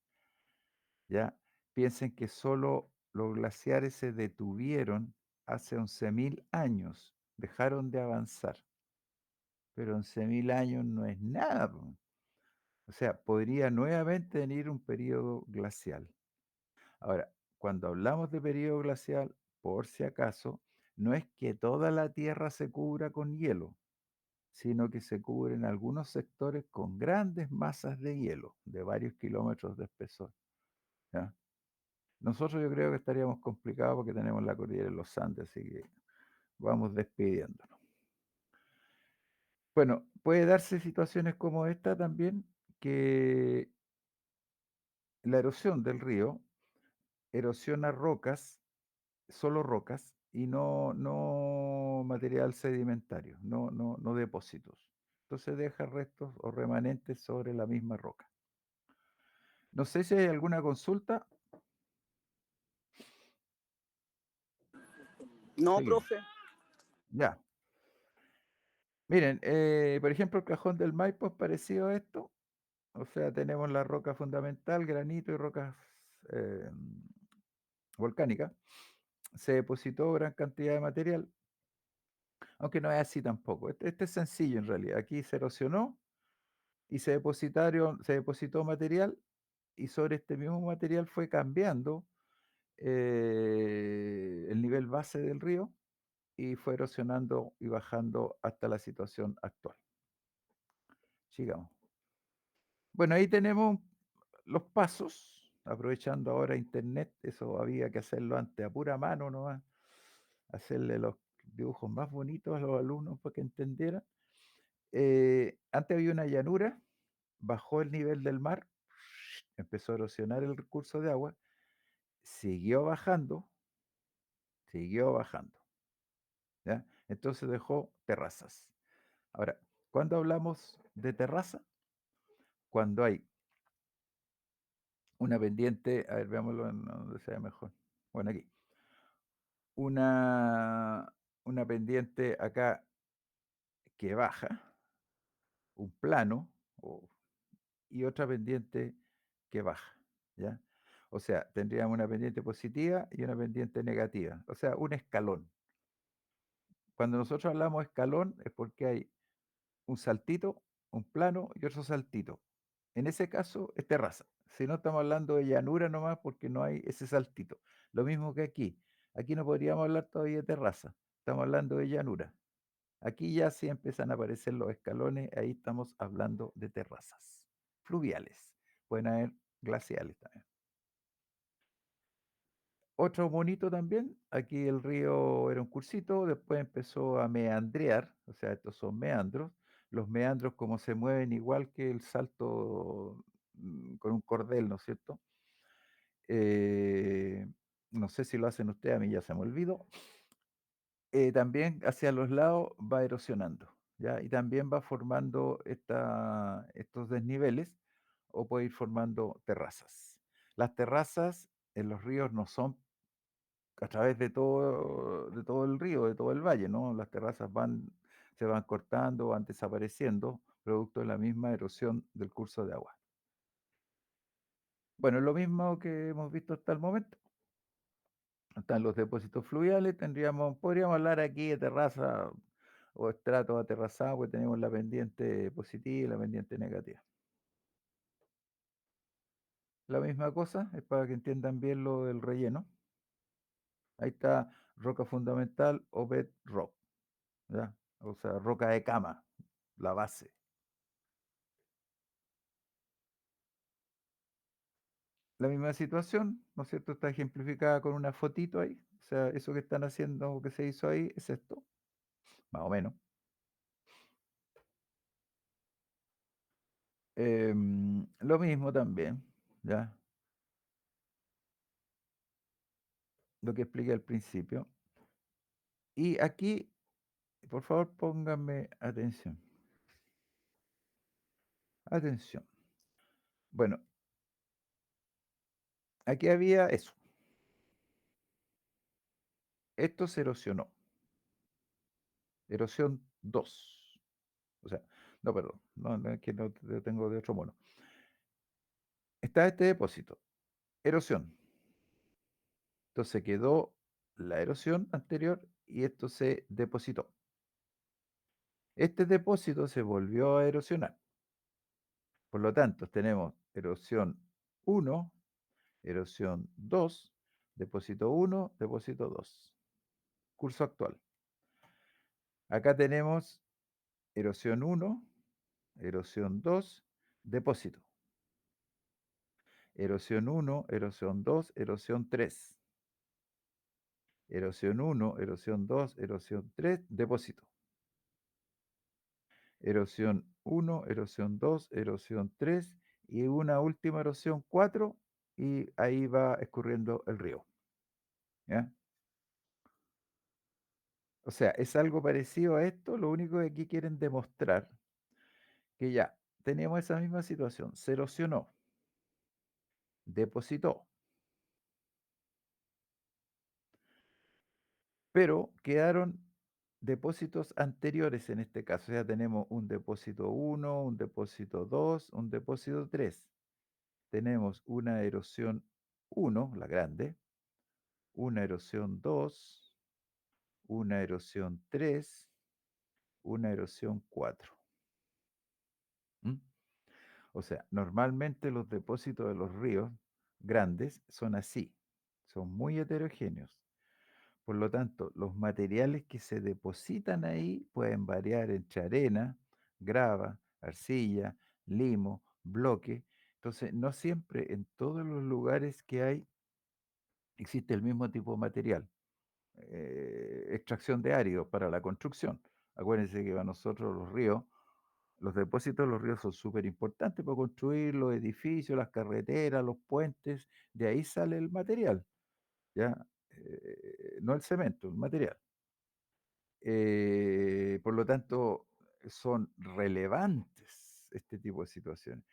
¿Ya? Piensen que solo los glaciares se detuvieron hace 11.000 años, dejaron de avanzar, pero 11.000 años no es nada, po. O sea, podría nuevamente venir un periodo glacial. Ahora, cuando hablamos de periodo glacial, por si acaso, no es que toda la Tierra se cubra con hielo, sino que se cubren algunos sectores con grandes masas de hielo, de varios kilómetros de espesor, ¿ya? Nosotros yo creo que estaríamos complicados porque tenemos la cordillera de los Andes, así que vamos despidiéndonos. Bueno, puede darse situaciones como esta también, que la erosión del río erosiona rocas, solo rocas, y no material sedimentario, no depósitos. Entonces deja restos o remanentes sobre la misma roca. No sé si hay alguna consulta. No, Seguimos. profe. Ya. Miren, por ejemplo, el cajón del Maipo es parecido a esto. O sea, tenemos la roca fundamental, granito y rocas volcánicas. Se depositó gran cantidad de material, aunque no es así tampoco. Este es sencillo en realidad. Aquí se erosionó y se depositó material y sobre este mismo material fue cambiando el nivel base del río y fue erosionando y bajando hasta la situación actual. sigamos. Bueno, ahí tenemos los pasos, aprovechando ahora internet, eso había que hacerlo antes a pura mano nomás, hacerle los dibujos más bonitos a los alumnos para que entendieran. Antes había una llanura, bajó el nivel del mar, empezó a erosionar el recurso de agua, siguió bajando, siguió bajando, ¿ya? Entonces dejó terrazas. Ahora, ¿cuándo hablamos de terraza? Cuando hay una pendiente, a ver, veámoslo en donde sea mejor. Bueno, aquí, una, una pendiente acá que baja, un plano, y otra pendiente que baja, ¿ya? O sea, tendríamos una pendiente positiva y una pendiente negativa, o sea, un escalón. Cuando nosotros hablamos escalón es porque hay un saltito, un plano y otro saltito. En ese caso es terraza. Si no estamos hablando de llanura nomás porque no hay ese saltito. Lo mismo que aquí. Aquí no podríamos hablar todavía de terraza. Estamos hablando de llanura. Aquí ya sí empiezan a aparecer los escalones, ahí estamos hablando de terrazas fluviales. Pueden haber glaciales también. Otro bonito también, aquí el río era un cursito, después empezó a meandrear, o sea, estos son meandros. Los meandros como se mueven igual que el salto con un cordel, ¿no es cierto? Eh, no sé si lo hacen ustedes, a mí ya se me olvidó. También hacia los lados va erosionando, ¿ya? Y también va formando estos desniveles o puede ir formando terrazas. Las terrazas en los ríos no son a través de todo el río, de todo el valle, ¿no? Las terrazas se van cortando, van desapareciendo, producto de la misma erosión del curso de agua. Bueno, lo mismo que hemos visto hasta el momento. Están los depósitos fluviales, podríamos hablar aquí de terraza o estrato aterrazado, pues tenemos la pendiente positiva y la pendiente negativa. La misma cosa, es para que entiendan bien lo del relleno. Ahí está roca fundamental o bedrock, ¿ya? O sea, roca de cama, la base. La misma situación, ¿no es cierto? Está ejemplificada con una fotito ahí. O sea, eso que están haciendo o que se hizo ahí es esto, más o menos. Lo mismo también, ¿ya? Lo que expliqué al principio. Y aquí, por favor, pónganme atención. Atención. Bueno, aquí había eso. Esto se erosionó. Erosión 2. O sea, no, perdón. No, no es que no lo tengo de otro mono. Está este depósito. Erosión. Entonces quedó la erosión anterior y esto se depositó. Este depósito se volvió a erosionar. Por lo tanto, tenemos erosión 1, erosión 2, depósito 1, depósito 2. Curso actual. Acá tenemos erosión 1, erosión 2, depósito. Erosión 1, erosión 2, erosión 3. Erosión 1, erosión 2, erosión 3, depósito. Erosión 1, erosión 2, erosión 3 y una última erosión 4 y ahí va escurriendo el río, ¿ya? O sea, es algo parecido a esto, lo único que aquí quieren demostrar que ya teníamos esa misma situación, se erosionó, depositó, pero quedaron depósitos anteriores en este caso, ya tenemos un depósito 1, un depósito 2, un depósito 3. Tenemos una erosión 1, la grande, una erosión 2, una erosión 3, una erosión 4. ¿M? O sea, normalmente los depósitos de los ríos grandes son así, son muy heterogéneos. Por lo tanto, los materiales que se depositan ahí pueden variar entre arena, grava, arcilla, limo, bloque. Entonces, no siempre en todos los lugares que hay existe el mismo tipo de material. Extracción de áridos para la construcción. Acuérdense que para nosotros los ríos, los depósitos de los ríos son súper importantes para construir los edificios, las carreteras, los puentes, de ahí sale el material, ¿ya? No el cemento, el material. Por lo tanto, son relevantes este tipo de situaciones.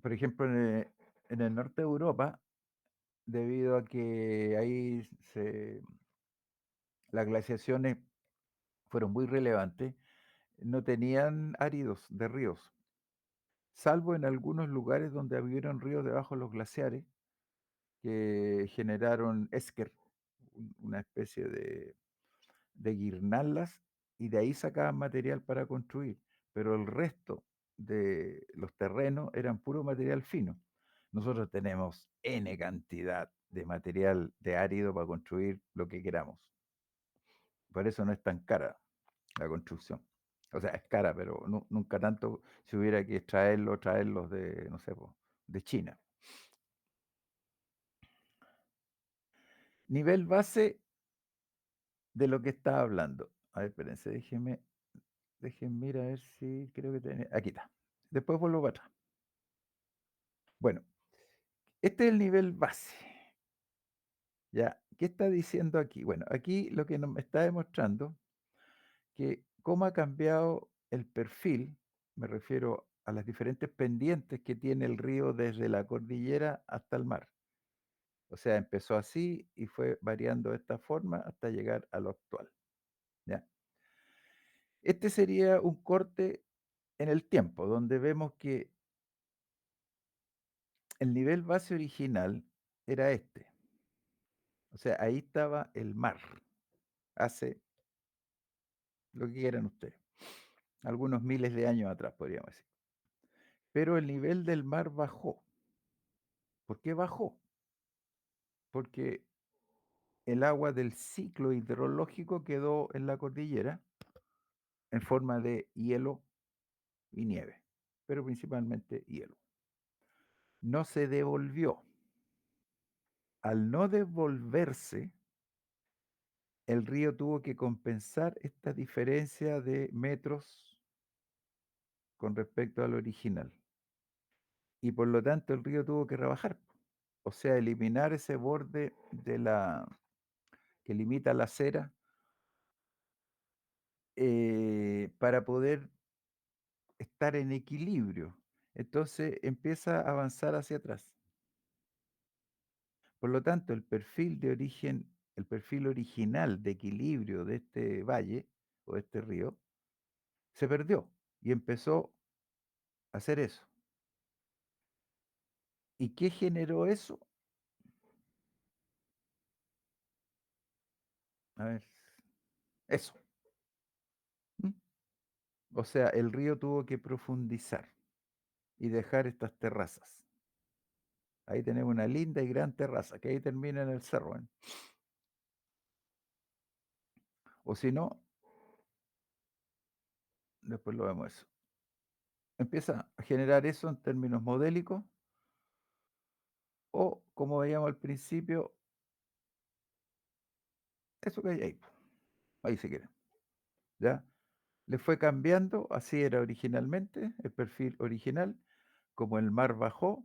Por ejemplo, en el norte de Europa, debido a que ahí las glaciaciones fueron muy relevantes, no tenían áridos de ríos, salvo en algunos lugares donde hubieron ríos debajo de los glaciares que generaron esker, una especie de guirnaldas, y de ahí sacaban material para construir, pero el resto de los terrenos eran puro material fino. Nosotros tenemos N cantidad de material de árido para construir lo que queramos. Por eso no es tan cara la construcción. O sea, es cara, pero nunca tanto si hubiera que traerlos de, no sé, po, de China. Nivel base de lo que estaba hablando. A ver, espérense, déjenme ir a ver si creo que tenía. Aquí está. Después vuelvo para atrás. Bueno, este es el nivel base. ¿Ya? ¿Qué está diciendo aquí? Bueno, aquí lo que nos está demostrando que cómo ha cambiado el perfil, me refiero a las diferentes pendientes que tiene el río desde la cordillera hasta el mar. O sea, empezó así y fue variando de esta forma hasta llegar a lo actual, ¿ya? Este sería un corte en el tiempo, donde vemos que el nivel base original era este. O sea, ahí estaba el mar, hace lo que quieran ustedes, algunos miles de años atrás, podríamos decir. Pero el nivel del mar bajó. ¿Por qué bajó? Porque el agua del ciclo hidrológico quedó en la cordillera en forma de hielo y nieve, pero principalmente hielo. No se devolvió. Al no devolverse, el río tuvo que compensar esta diferencia de metros con respecto al original. Y por lo tanto el río tuvo que rebajar. O sea, eliminar ese borde que limita la acera para poder estar en equilibrio. Entonces empieza a avanzar hacia atrás. Por lo tanto, el perfil original de equilibrio de este valle o de este río se perdió y empezó a hacer eso. ¿Y qué generó eso? A ver, eso. ¿M? O sea, el río tuvo que profundizar y dejar estas terrazas. Ahí tenemos una linda y gran terraza que ahí termina en el cerro, ¿eh? O si no, después lo vemos eso. Empieza a generar eso en términos modélicos o, como veíamos al principio, eso que hay ahí, ahí si quieren, ¿ya? Le fue cambiando, así era originalmente, el perfil original. Como el mar bajó,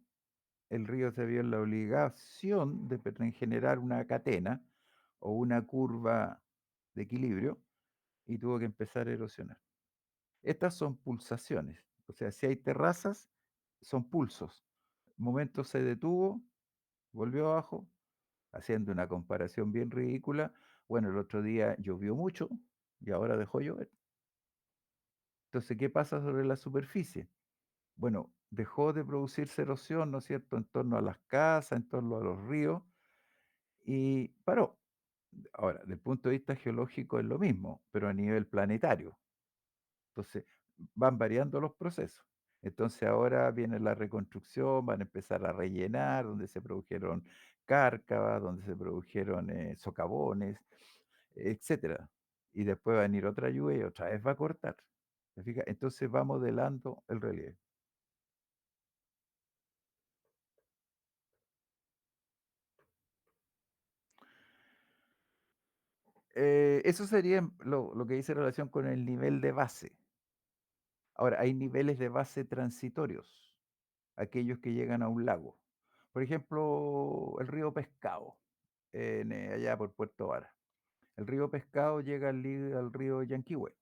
el río se vio en la obligación de generar una catena o una curva de equilibrio y tuvo que empezar a erosionar. Estas son pulsaciones, o sea, si hay terrazas, son pulsos. Momento se detuvo, volvió abajo, haciendo una comparación bien ridícula. Bueno, el otro día llovió mucho y ahora dejó llover. Entonces, ¿qué pasa sobre la superficie? Bueno, dejó de producirse erosión, ¿no es cierto?, en torno a las casas, en torno a los ríos, y paró. Ahora, desde el punto de vista geológico es lo mismo, pero a nivel planetario. Entonces, van variando los procesos. Entonces, ahora viene la reconstrucción, van a empezar a rellenar, donde se produjeron cárcavas, donde se produjeron socavones, etcétera. Y después va a venir otra lluvia y otra vez va a cortar. ¿te fijas? Entonces va modelando el relieve. Eso sería lo que dice relación con el nivel de base. Ahora, hay niveles de base transitorios, aquellos que llegan a un lago. Por ejemplo, el río Pescado, allá por Puerto Vara. El río Pescado llega al río Yanquihue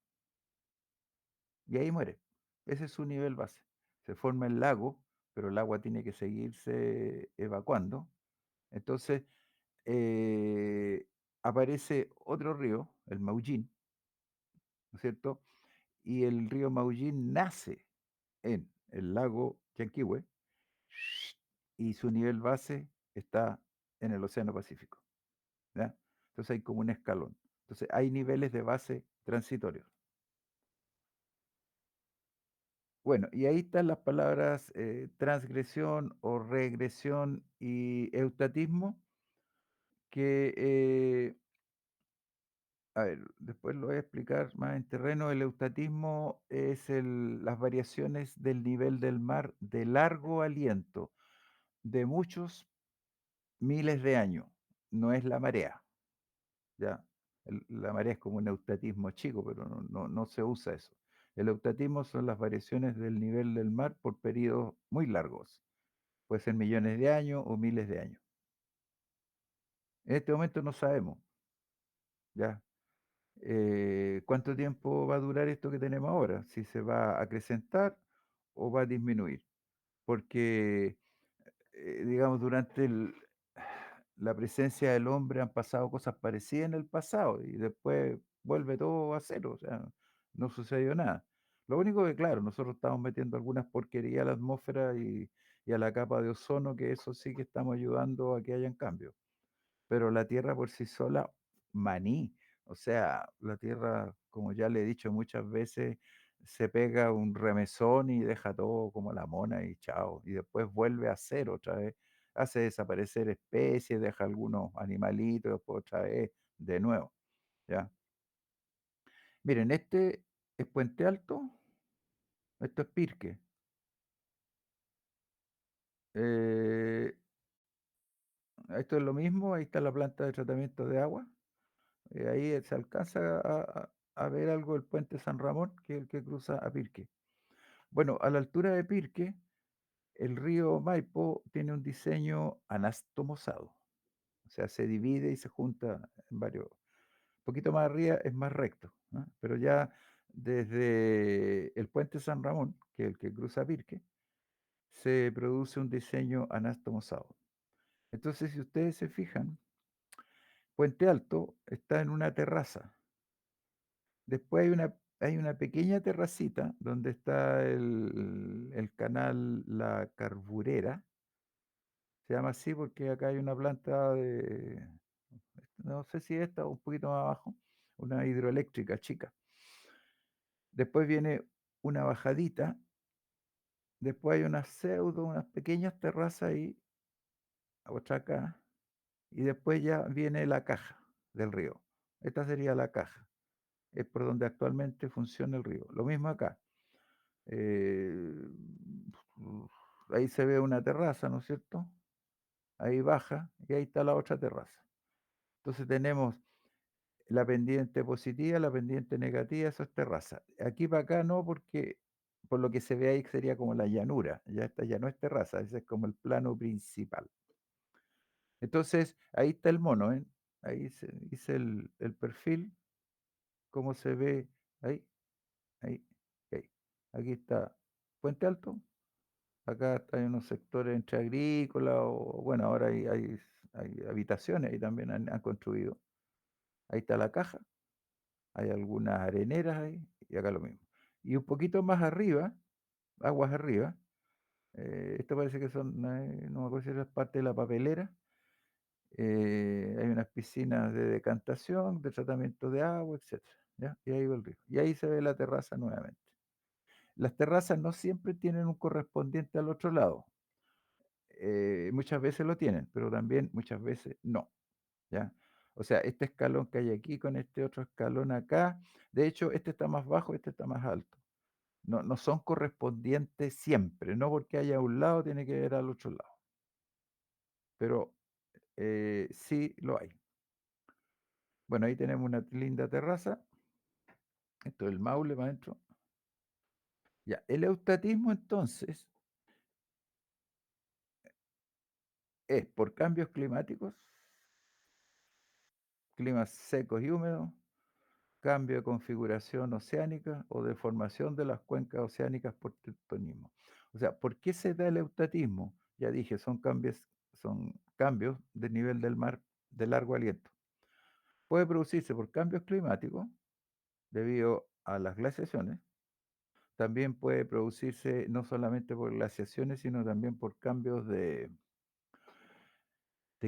y ahí muere. Ese es su nivel base. Se forma el lago, pero el agua tiene que seguirse evacuando. Entonces, eh, aparece otro río, el Maullín, ¿no es cierto? Y el río Maullín nace en el lago Yanquihue y su nivel base está en el Océano Pacífico, ¿ya? Entonces hay como un escalón. Entonces hay niveles de base transitorios. Bueno, y ahí están las palabras transgresión o regresión y eutatismo, que, a ver, después lo voy a explicar más en terreno. El eutatismo es las variaciones del nivel del mar de largo aliento, de muchos miles de años. No es la marea, ¿ya? La marea es como un eutatismo chico, pero no se usa eso. El eutatismo son las variaciones del nivel del mar por periodos muy largos. Puede ser millones de años o miles de años. En este momento no sabemos, ¿ya? ¿Cuánto tiempo va a durar esto que tenemos ahora? Si se va a acrecentar o va a disminuir. Porque, digamos, durante la presencia del hombre han pasado cosas parecidas en el pasado y después vuelve todo a cero, o sea, no sucedió nada. Lo único que, claro, nosotros estamos metiendo algunas porquerías a la atmósfera y a la capa de ozono, que eso sí que estamos ayudando a que hayan cambios. Pero la Tierra por sí sola, maní. O sea, la Tierra, como ya le he dicho muchas veces, se pega un remesón y deja todo como la mona y chao. Y después vuelve a cero otra vez. Hace desaparecer especies, deja algunos animalitos, después otra vez de nuevo, ¿ya? Miren, este es Puente Alto, esto es Pirque. Eh, Esto es lo mismo, ahí está la planta de tratamiento de agua. Ahí se alcanza a ver algo del puente San Ramón, que es el que cruza a Pirque. Bueno, a la altura de Pirque, el río Maipo tiene un diseño anastomosado, o sea, se divide y se junta en varios. Un poquito más arriba es más recto, ¿ah? Pero ya desde el puente San Ramón, que es el que cruza Pirque, se produce un diseño anastomosado. Entonces, si ustedes se fijan, Puente Alto está en una terraza. Después hay una pequeña terracita donde está el canal La Carburera. Se llama así porque acá hay una planta no sé si esta o un poquito más abajo, una hidroeléctrica chica. Después viene una bajadita, después hay unas pequeñas terrazas ahí, otra acá, y después ya viene la caja del río. Esta sería la caja, es por donde actualmente funciona el río. Lo mismo acá. Eh, Ahí se ve una terraza, ¿no es cierto? Ahí baja y ahí está la otra terraza. Entonces tenemos la pendiente positiva, la pendiente negativa, eso es terraza. Aquí para acá no, porque por lo que se ve ahí sería como la llanura. Ya esta ya no es terraza, ese es como el plano principal. Entonces, ahí está el mono, ¿eh? Ahí hice el perfil, cómo se ve ahí, ahí, ahí. Aquí está Puente Alto. Acá hay unos sectores entre agrícola o bueno, ahora hay habitaciones, ahí también han construido. Ahí está la caja, hay algunas areneras ahí y acá lo mismo. Y un poquito más arriba, aguas arriba, esto parece que son, no me acuerdo si es parte de la papelera. Hay unas piscinas de decantación, de tratamiento de agua, etcétera, ¿ya? Y ahí va el río. Y ahí se ve la terraza nuevamente. Las terrazas no siempre tienen un correspondiente al otro lado. Muchas veces lo tienen, pero también muchas veces no, ¿ya? O sea, este escalón que hay aquí con este otro escalón acá, de hecho, este está más bajo, este está más alto. no son correspondientes siempre, no porque haya a un lado tiene que ver al otro lado, pero, sí lo hay. Bueno, ahí tenemos una linda terraza, esto es el Maule para adentro. Ya, el eustatismo entonces es por cambios climáticos, climas secos y húmedos, cambio de configuración oceánica o deformación de las cuencas oceánicas por tectonismo. O sea, ¿por qué se da el eustatismo? Ya dije, son cambios del nivel del mar de largo aliento. Puede producirse por cambios climáticos debido a las glaciaciones. También puede producirse no solamente por glaciaciones, sino también por cambios de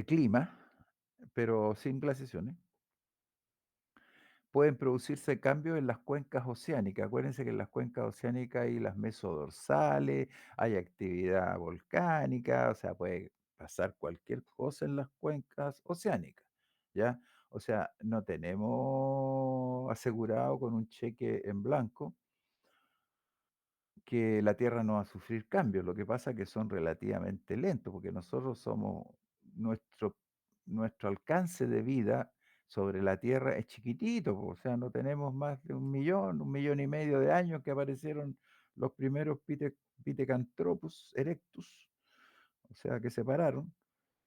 clima, pero sin glaciaciones. Pueden producirse cambios en las cuencas oceánicas. Acuérdense que en las cuencas oceánicas hay las mesodorsales, hay actividad volcánica, o sea, puede pasar cualquier cosa en las cuencas oceánicas, ¿ya? O sea, no tenemos asegurado con un cheque en blanco que la Tierra no va a sufrir cambios. Lo que pasa es que son relativamente lentos, porque nosotros somos nuestro nuestro alcance de vida sobre la Tierra es chiquitito, po, o sea, no tenemos más de 1.000.000, 1.500.000 de años que aparecieron los primeros Pithecanthropus erectus, o sea, que se pararon,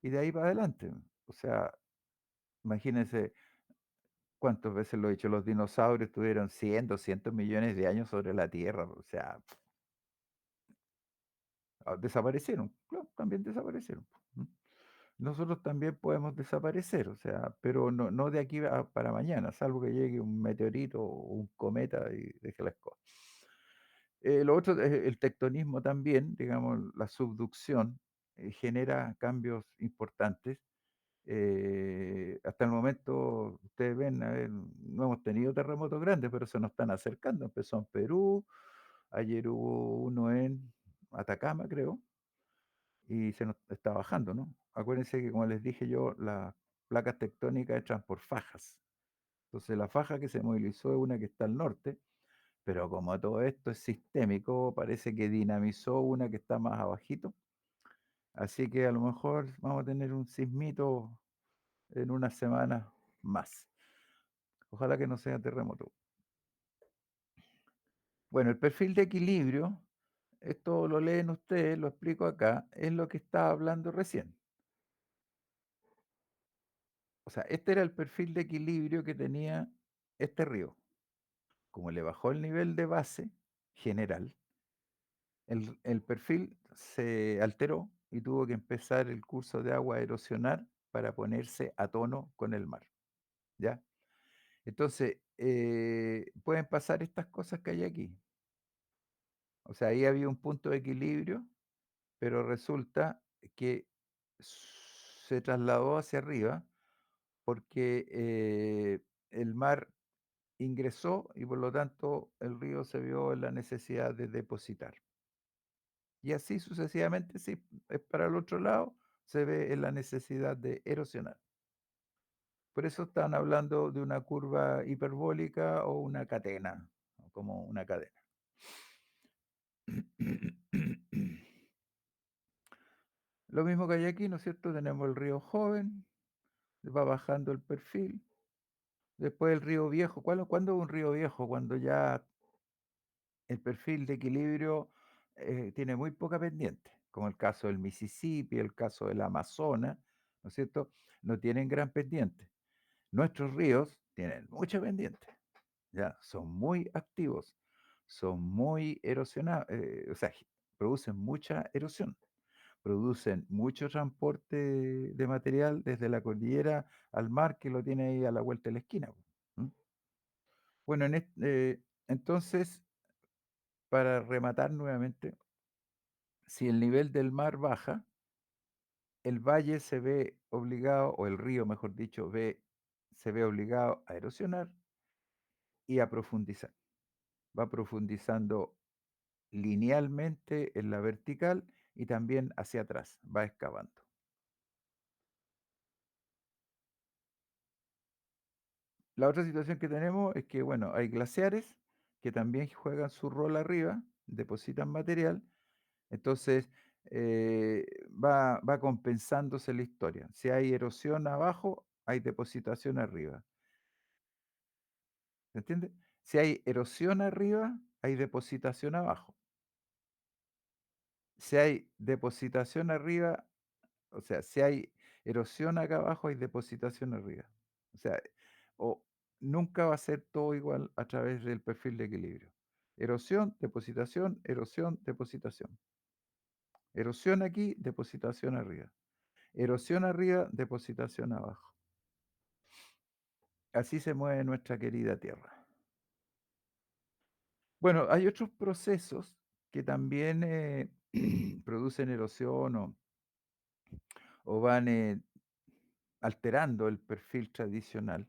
y de ahí para adelante. O sea, imagínense cuántas veces lo he dicho, los dinosaurios tuvieron 100, 200 millones de años sobre la Tierra, o sea, desaparecieron, claro, también desaparecieron. ¿M? Nosotros también podemos desaparecer, o sea, pero no de aquí para mañana, salvo que llegue un meteorito o un cometa y deje las cosas. Lo otro es el tectonismo también, digamos, la subducción, genera cambios importantes. Hasta el momento, ustedes ven, a ver, no hemos tenido terremotos grandes, pero se nos están acercando. Empezó en Perú, ayer hubo uno en Atacama, creo, y se nos está bajando, ¿no? Acuérdense que, como les dije yo, las placas tectónicas entran por fajas. Entonces, la faja que se movilizó es una que está al norte, pero como todo esto es sistémico, parece que dinamizó una que está más abajito. Así que a lo mejor vamos a tener un sismito en unas semanas más. Ojalá que no sea terremoto. Bueno, el perfil de equilibrio, esto lo leen ustedes, lo explico acá, es lo que estaba hablando recién. O sea, este era el perfil de equilibrio que tenía este río. Como le bajó el nivel de base general, el perfil se alteró y tuvo que empezar el curso de agua a erosionar para ponerse a tono con el mar, ¿ya? Entonces, pueden pasar estas cosas que hay aquí. O sea, ahí había un punto de equilibrio, pero resulta que se trasladó hacia arriba porque el mar ingresó y por lo tanto el río se vio en la necesidad de depositar. Y así sucesivamente, si es para el otro lado, se ve en la necesidad de erosionar. Por eso están hablando de una curva hiperbólica o una catena, o como una cadena. Lo mismo que hay aquí, ¿no es cierto? Tenemos el río joven, va bajando el perfil. Después el río viejo. ¿Cuándo es un río viejo? Cuando ya el perfil de equilibrio tiene muy poca pendiente, como el caso del Mississippi, el caso del Amazonas, ¿no es cierto? No tienen gran pendiente. Nuestros ríos tienen mucha pendiente, ya, son muy activos, son muy erosionados, o sea, producen mucha erosión, producen mucho transporte de material desde la cordillera al mar que lo tiene ahí a la vuelta de la esquina. ¿M? Bueno, entonces, para rematar nuevamente, si el nivel del mar baja, el valle se ve obligado, o el río, mejor dicho, se ve obligado a erosionar y a profundizar. Va profundizando linealmente en la vertical y también hacia atrás, va excavando. La otra situación que tenemos es que, bueno, hay glaciares que también juegan su rol arriba, depositan material, entonces va compensándose la historia. Si hay erosión abajo, hay depositación arriba. ¿Se entiende? Si hay erosión arriba, hay depositación abajo. Si hay depositación arriba, o sea, si hay erosión acá abajo, hay depositación arriba. O sea, o nunca va a ser todo igual a través del perfil de equilibrio. Erosión, depositación. Erosión aquí, depositación arriba. Erosión arriba, depositación abajo. Así se mueve nuestra querida Tierra. Bueno, hay otros procesos que también producen erosión o van alterando el perfil tradicional,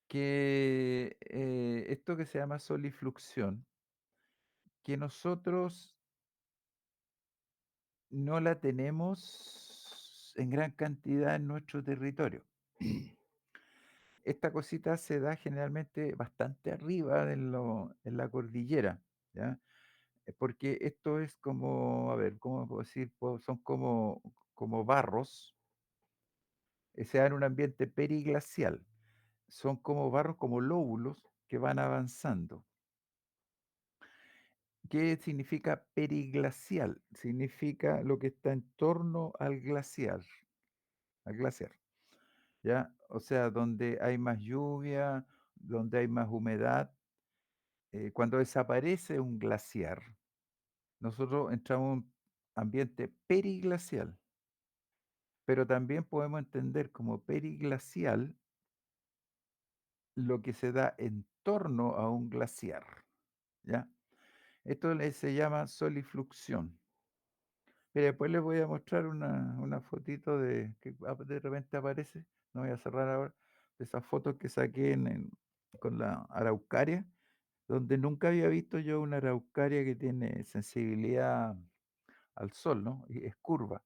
que esto que se llama solifluxión, que nosotros no la tenemos en gran cantidad en nuestro territorio. Esta cosita se da generalmente bastante arriba en la cordillera, ¿ya? Porque esto es como, a ver, ¿cómo puedo decir? Son como barros, se da en un ambiente periglacial. Son como barros, como lóbulos que van avanzando. ¿Qué significa periglacial? Significa lo que está en torno al glaciar, ¿ya? O sea, donde hay más lluvia, donde hay más humedad. Cuando desaparece un glaciar, nosotros entramos en un ambiente periglacial, pero también podemos entender como periglacial lo que se da en torno a un glaciar, ¿ya? Se llama solifluxión. Mira, después les voy a mostrar una fotito de repente aparece, no voy a cerrar ahora, de esas fotos que saqué con la araucaria, donde nunca había visto yo una araucaria que tiene sensibilidad al sol, ¿no? Y es curva.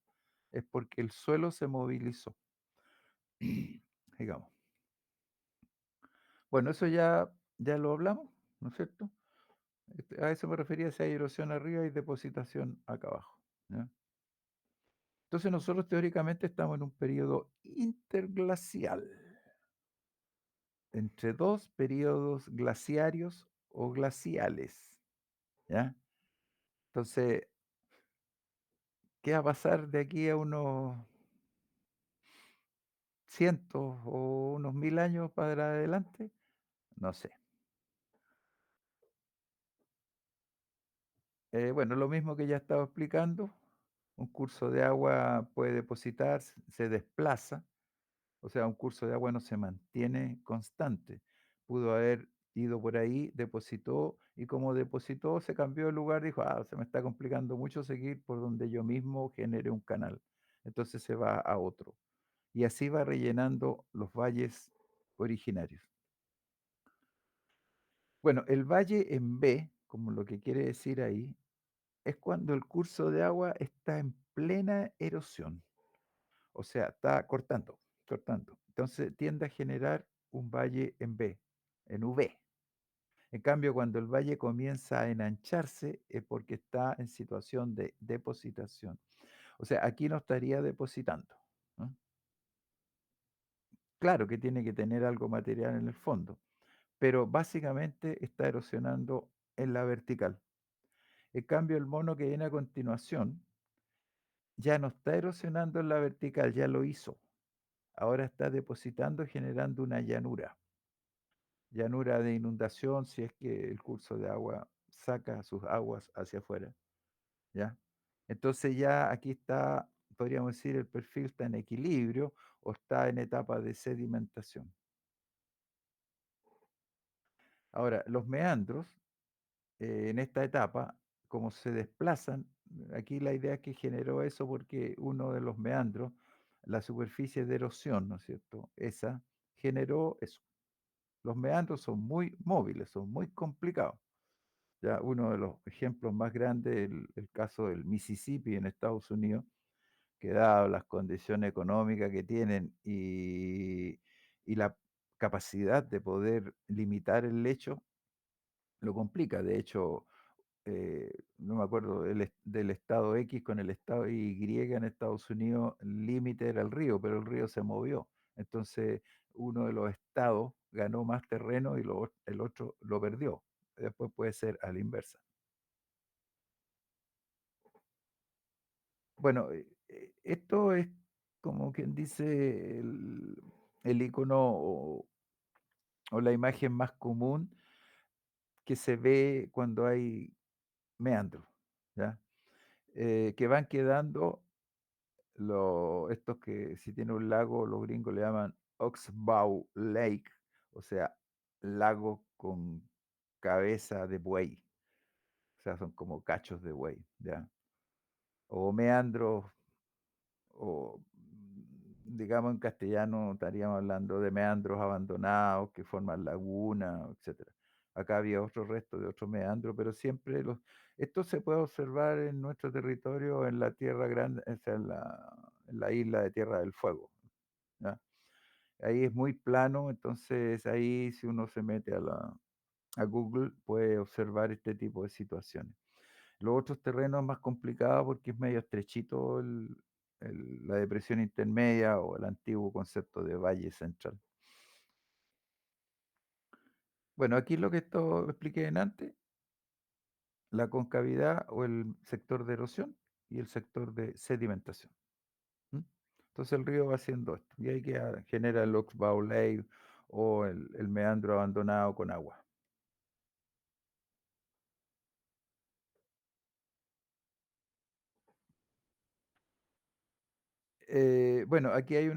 Es porque el suelo se movilizó, digamos. Bueno, eso ya lo hablamos, ¿no es cierto? A eso me refería, si hay erosión arriba y depositación acá abajo, ¿ya? Entonces nosotros teóricamente estamos en un periodo interglacial, entre dos periodos glaciarios o glaciales, ¿ya? Entonces, ¿qué va a pasar de aquí a unos cientos o unos 1000 años para adelante? No sé. Bueno, lo mismo que ya estaba explicando, un curso de agua puede depositar, se desplaza. O sea, un curso de agua no se mantiene constante. Pudo haber ido por ahí, depositó, y como depositó, se cambió de lugar, dijo, se me está complicando mucho seguir por donde yo mismo generé un canal. Entonces se va a otro. Y así va rellenando los valles originarios. Bueno, el valle en B, como lo que quiere decir ahí, es cuando el curso de agua está en plena erosión. O sea, está cortando. Entonces tiende a generar un valle en B, en V. En cambio, cuando el valle comienza a enancharse es porque está en situación de depositación. O sea, aquí no estaría depositando, ¿no? Claro que tiene que tener algo material en el fondo, pero básicamente está erosionando en la vertical. En cambio, el mono que viene a continuación ya no está erosionando en la vertical, ya lo hizo. Ahora está depositando, generando una llanura de inundación, si es que el curso de agua saca sus aguas hacia afuera, ¿ya? Entonces ya aquí está, podríamos decir, el perfil está en equilibrio o está en etapa de sedimentación. Ahora, los meandros, en esta etapa, como se desplazan, aquí la idea es que generó eso porque uno de los meandros, la superficie de erosión, ¿no es cierto? Esa generó eso. Los meandros son muy móviles, son muy complicados. Ya uno de los ejemplos más grandes, el caso del Mississippi en Estados Unidos, que dado las condiciones económicas que tienen y la capacidad de poder limitar el lecho, lo complica. De hecho, no me acuerdo del estado X con el estado Y en Estados Unidos, el límite era el río, pero el río se movió. Entonces, uno de los estados ganó más terreno y el otro lo perdió. Después puede ser a la inversa. Bueno, esto es como quien dice el icono o la imagen más común que se ve cuando hay meandros, ¿ya? Que van quedando estos que si tiene un lago, los gringos le llaman Oxbow Lake, o sea, lago con cabeza de buey, o sea, son como cachos de buey, ¿ya? O meandros, o digamos en castellano estaríamos hablando de meandros abandonados que forman lagunas, etcétera. Acá había otro resto de otro meandro, pero siempre esto se puede observar en nuestro territorio, en la Tierra Grande, o sea, en la isla de Tierra del Fuego, ¿ya? Ahí es muy plano, entonces ahí si uno se mete a Google puede observar este tipo de situaciones. Los otros terrenos es más complicado porque es medio estrechito la depresión intermedia o el antiguo concepto de valle central. Bueno, aquí lo que esto expliqué en antes, la concavidad o el sector de erosión y el sector de sedimentación. ¿M? Entonces el río va haciendo esto y ahí genera el Oxbow Lake o el meandro abandonado con agua. Bueno, aquí hay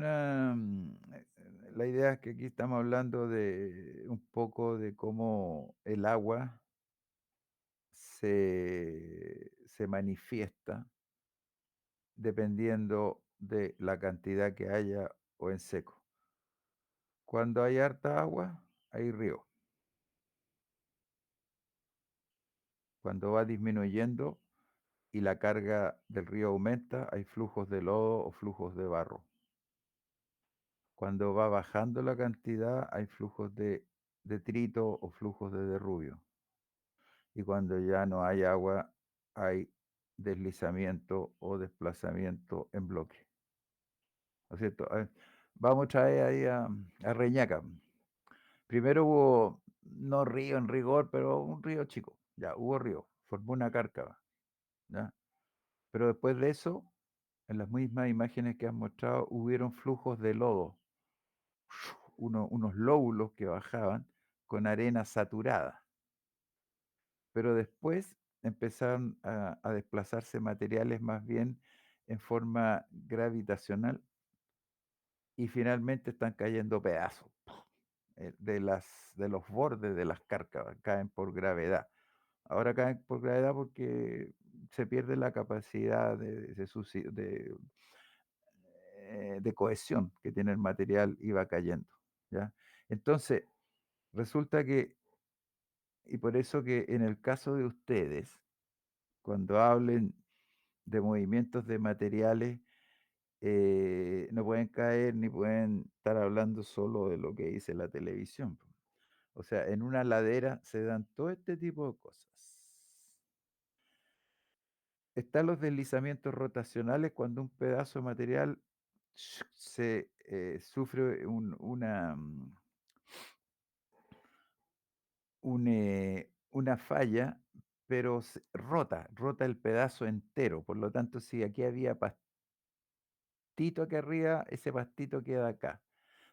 la idea es que aquí estamos hablando de un poco de cómo el agua se manifiesta dependiendo de la cantidad que haya o en seco. Cuando hay harta agua, hay río. Cuando va disminuyendo y la carga del río aumenta, hay flujos de lodo o flujos de barro. Cuando va bajando la cantidad, hay flujos de detrito o flujos de derrubio. Y cuando ya no hay agua, hay deslizamiento o desplazamiento en bloque. ¿No es cierto? Vamos otra vez ahí a Reñaca. Primero hubo, no río en rigor, pero un río chico. Ya, hubo río, formó una cárcava, ¿ya? Pero después de eso, en las mismas imágenes que has mostrado, hubieron flujos de lodo, unos lóbulos que bajaban con arena saturada. Pero después empezaron a desplazarse materiales más bien en forma gravitacional y finalmente están cayendo pedazos de los bordes de las cárcavas, caen por gravedad. Ahora caen por gravedad porque se pierde la capacidad de cohesión que tiene el material y va cayendo, ¿ya? Entonces, resulta que, y por eso que en el caso de ustedes, cuando hablen de movimientos de materiales, no pueden caer ni pueden estar hablando solo de lo que dice la televisión, po. O sea, en una ladera se dan todo este tipo de cosas. Están los deslizamientos rotacionales cuando un pedazo de material sufre una falla, pero rota el pedazo entero. Por lo tanto, si aquí había pastito aquí arriba, ese pastito queda acá.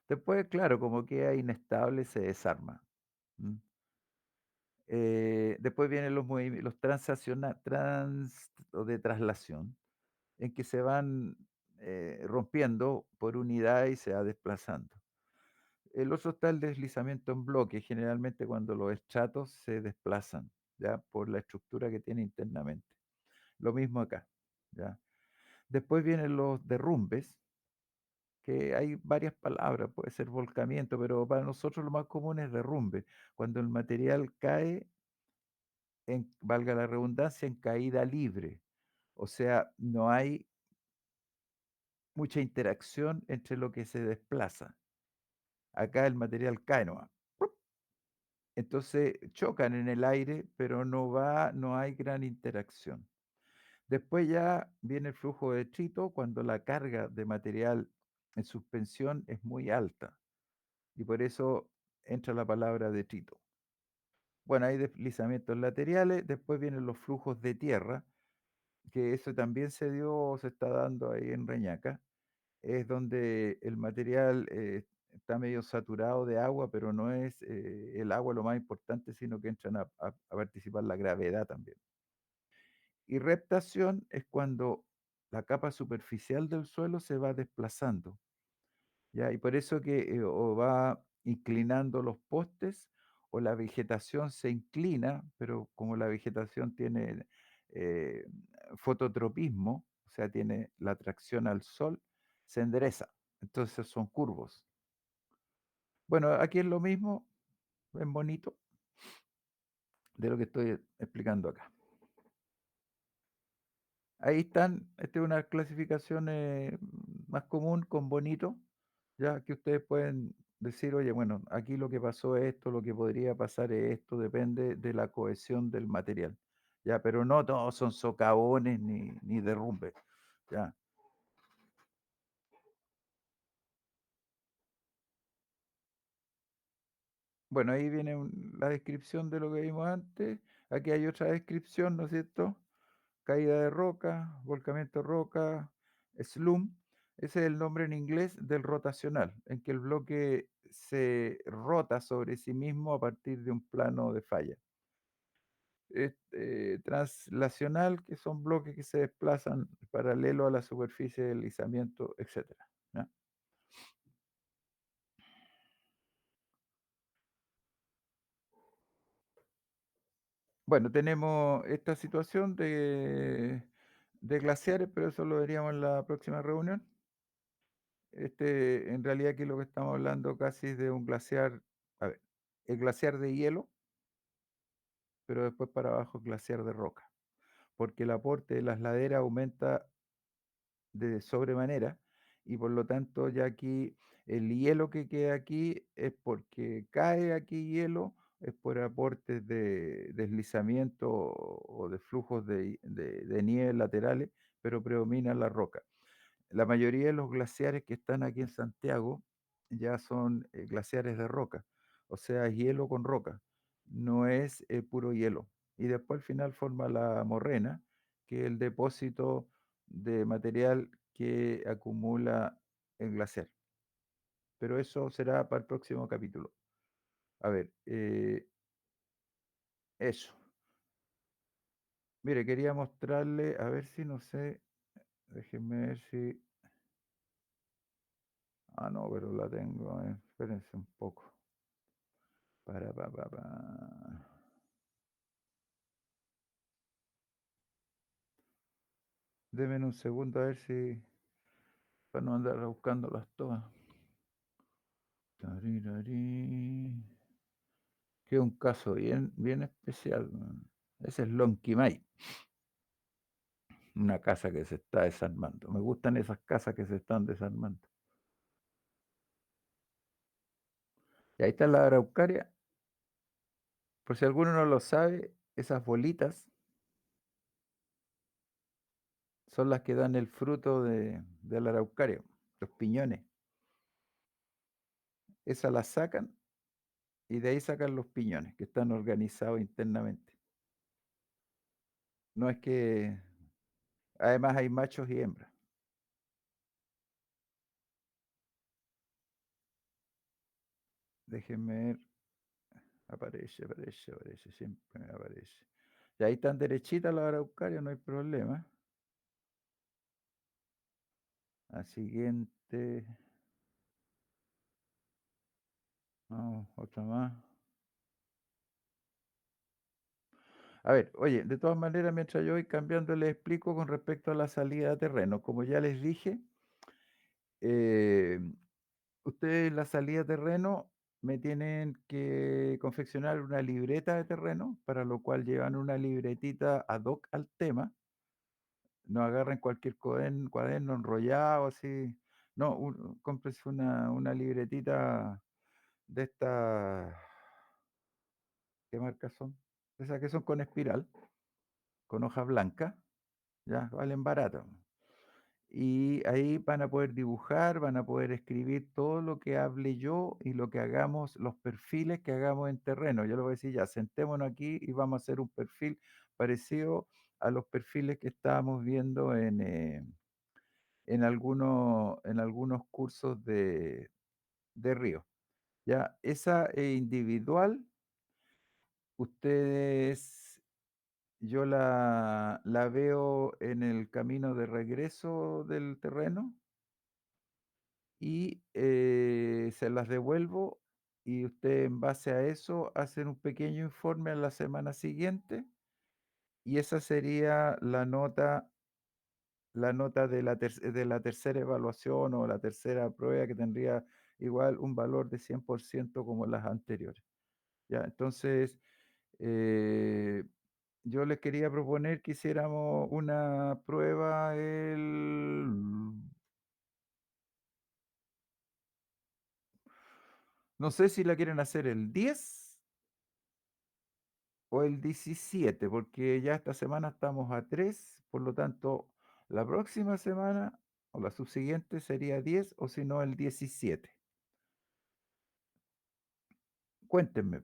Después, claro, como queda inestable, se desarma. ¿M? Después vienen los o de traslación, en que se van rompiendo por unidad y se va desplazando. El otro está el deslizamiento en bloque, generalmente cuando los estratos se desplazan, ¿ya? Por la estructura que tiene internamente. Lo mismo acá, ¿ya? Después vienen los derrumbes, que hay varias palabras, puede ser volcamiento, pero para nosotros lo más común es derrumbe, cuando el material cae valga la redundancia, en caída libre. O sea, no hay mucha interacción entre lo que se desplaza. Acá el material cae nomás. ¡Pup! Entonces chocan en el aire, pero no hay gran interacción. Después ya viene el flujo de detrito cuando la carga de material en suspensión es muy alta y por eso entra la palabra detrito. Bueno, hay deslizamientos laterales, después vienen los flujos de tierra, que eso también se dio, se está dando ahí en Reñaca, es donde el material está medio saturado de agua, pero no es el agua lo más importante, sino que entran a participar la gravedad también. Y reptación es cuando la capa superficial del suelo se va desplazando, ¿ya? Y por eso que o va inclinando los postes o la vegetación se inclina, pero como la vegetación tiene eh, fototropismo, o sea, tiene la atracción al sol, se endereza. Entonces son curvos. Bueno, aquí es lo mismo, es bonito, de lo que estoy explicando acá. Ahí están, esta es una clasificación más común con bonito, ya que ustedes pueden decir, oye, bueno, aquí lo que pasó es esto, lo que podría pasar es esto, depende de la cohesión del material, ya, pero no todos son socavones ni derrumbes, ya. Bueno, ahí viene la descripción de lo que vimos antes, aquí hay otra descripción, ¿no es cierto? Caída de roca, volcamiento de roca, slump. Ese es el nombre en inglés del rotacional, en que el bloque se rota sobre sí mismo a partir de un plano de falla. Translacional, que son bloques que se desplazan paralelo a la superficie del deslizamiento, etcétera, ¿ya? Bueno, tenemos esta situación de glaciares, pero eso lo veríamos en la próxima reunión. En realidad aquí lo que estamos hablando casi es de un glaciar, a ver, el glaciar de hielo, pero después para abajo glaciar de roca, porque el aporte de las laderas aumenta de sobremanera y por lo tanto ya aquí el hielo que queda aquí es porque cae aquí hielo, es por aportes de deslizamiento o de flujos de nieve laterales, pero predomina la roca. La mayoría de los glaciares que están aquí en Santiago ya son glaciares de roca, o sea, hielo con roca, no es puro hielo. Y después al final forma la morrena, que es el depósito de material que acumula el glaciar. Pero eso será para el próximo capítulo. A ver, eso. Mire, quería mostrarle, a ver si no sé, déjenme ver si... Ah, no, pero la tengo, espérense un poco. Para, pa. Denme un segundo a ver si, para no andar buscándolas todas. Tarirarí. Que es un caso bien especial, man. Ese es Lonquimay, una casa que se está desarmando. Me gustan esas casas que se están desarmando. Y ahí está la araucaria. Por si alguno no lo sabe, esas bolitas son las que dan el fruto de la araucaria, los piñones. Esas las sacan y de ahí sacan los piñones que están organizados internamente. No es que, además hay machos y hembras. Déjenme ver, aparece, siempre me aparece. Y ahí están derechitas las araucarias, no hay problema. La siguiente, no, otra más. A ver, oye, de todas maneras, mientras yo voy cambiando, les explico con respecto a la salida de terreno. Como ya les dije, eh, ustedes en la salida de terreno me tienen que confeccionar una libreta de terreno, para lo cual llevan una libretita ad hoc al tema. No agarren cualquier cuaderno enrollado así. No, cómprese una libretita de esta ¿Qué marcas son? Esas que son con espiral, con hoja blanca, ya, valen barato. Y ahí van a poder dibujar, van a poder escribir todo lo que hable yo y lo que hagamos, los perfiles que hagamos en terreno. Yo les voy a decir, ya, sentémonos aquí y vamos a hacer un perfil parecido a los perfiles que estábamos viendo en algunos cursos de Río. Ya, esa individual, ustedes, yo la veo en el camino de regreso del terreno y, se las devuelvo y usted en base a eso hacen un pequeño informe a la semana siguiente y esa sería la nota de la tercera evaluación o la tercera prueba que tendría igual un valor de 100% como las anteriores, ¿ya? Entonces, eh, yo les quería proponer que hiciéramos una prueba no sé si la quieren hacer el 10 o el 17 porque ya esta semana estamos a 3 por lo tanto, la próxima semana o la subsiguiente sería 10 o si no el 17. Cuéntenme,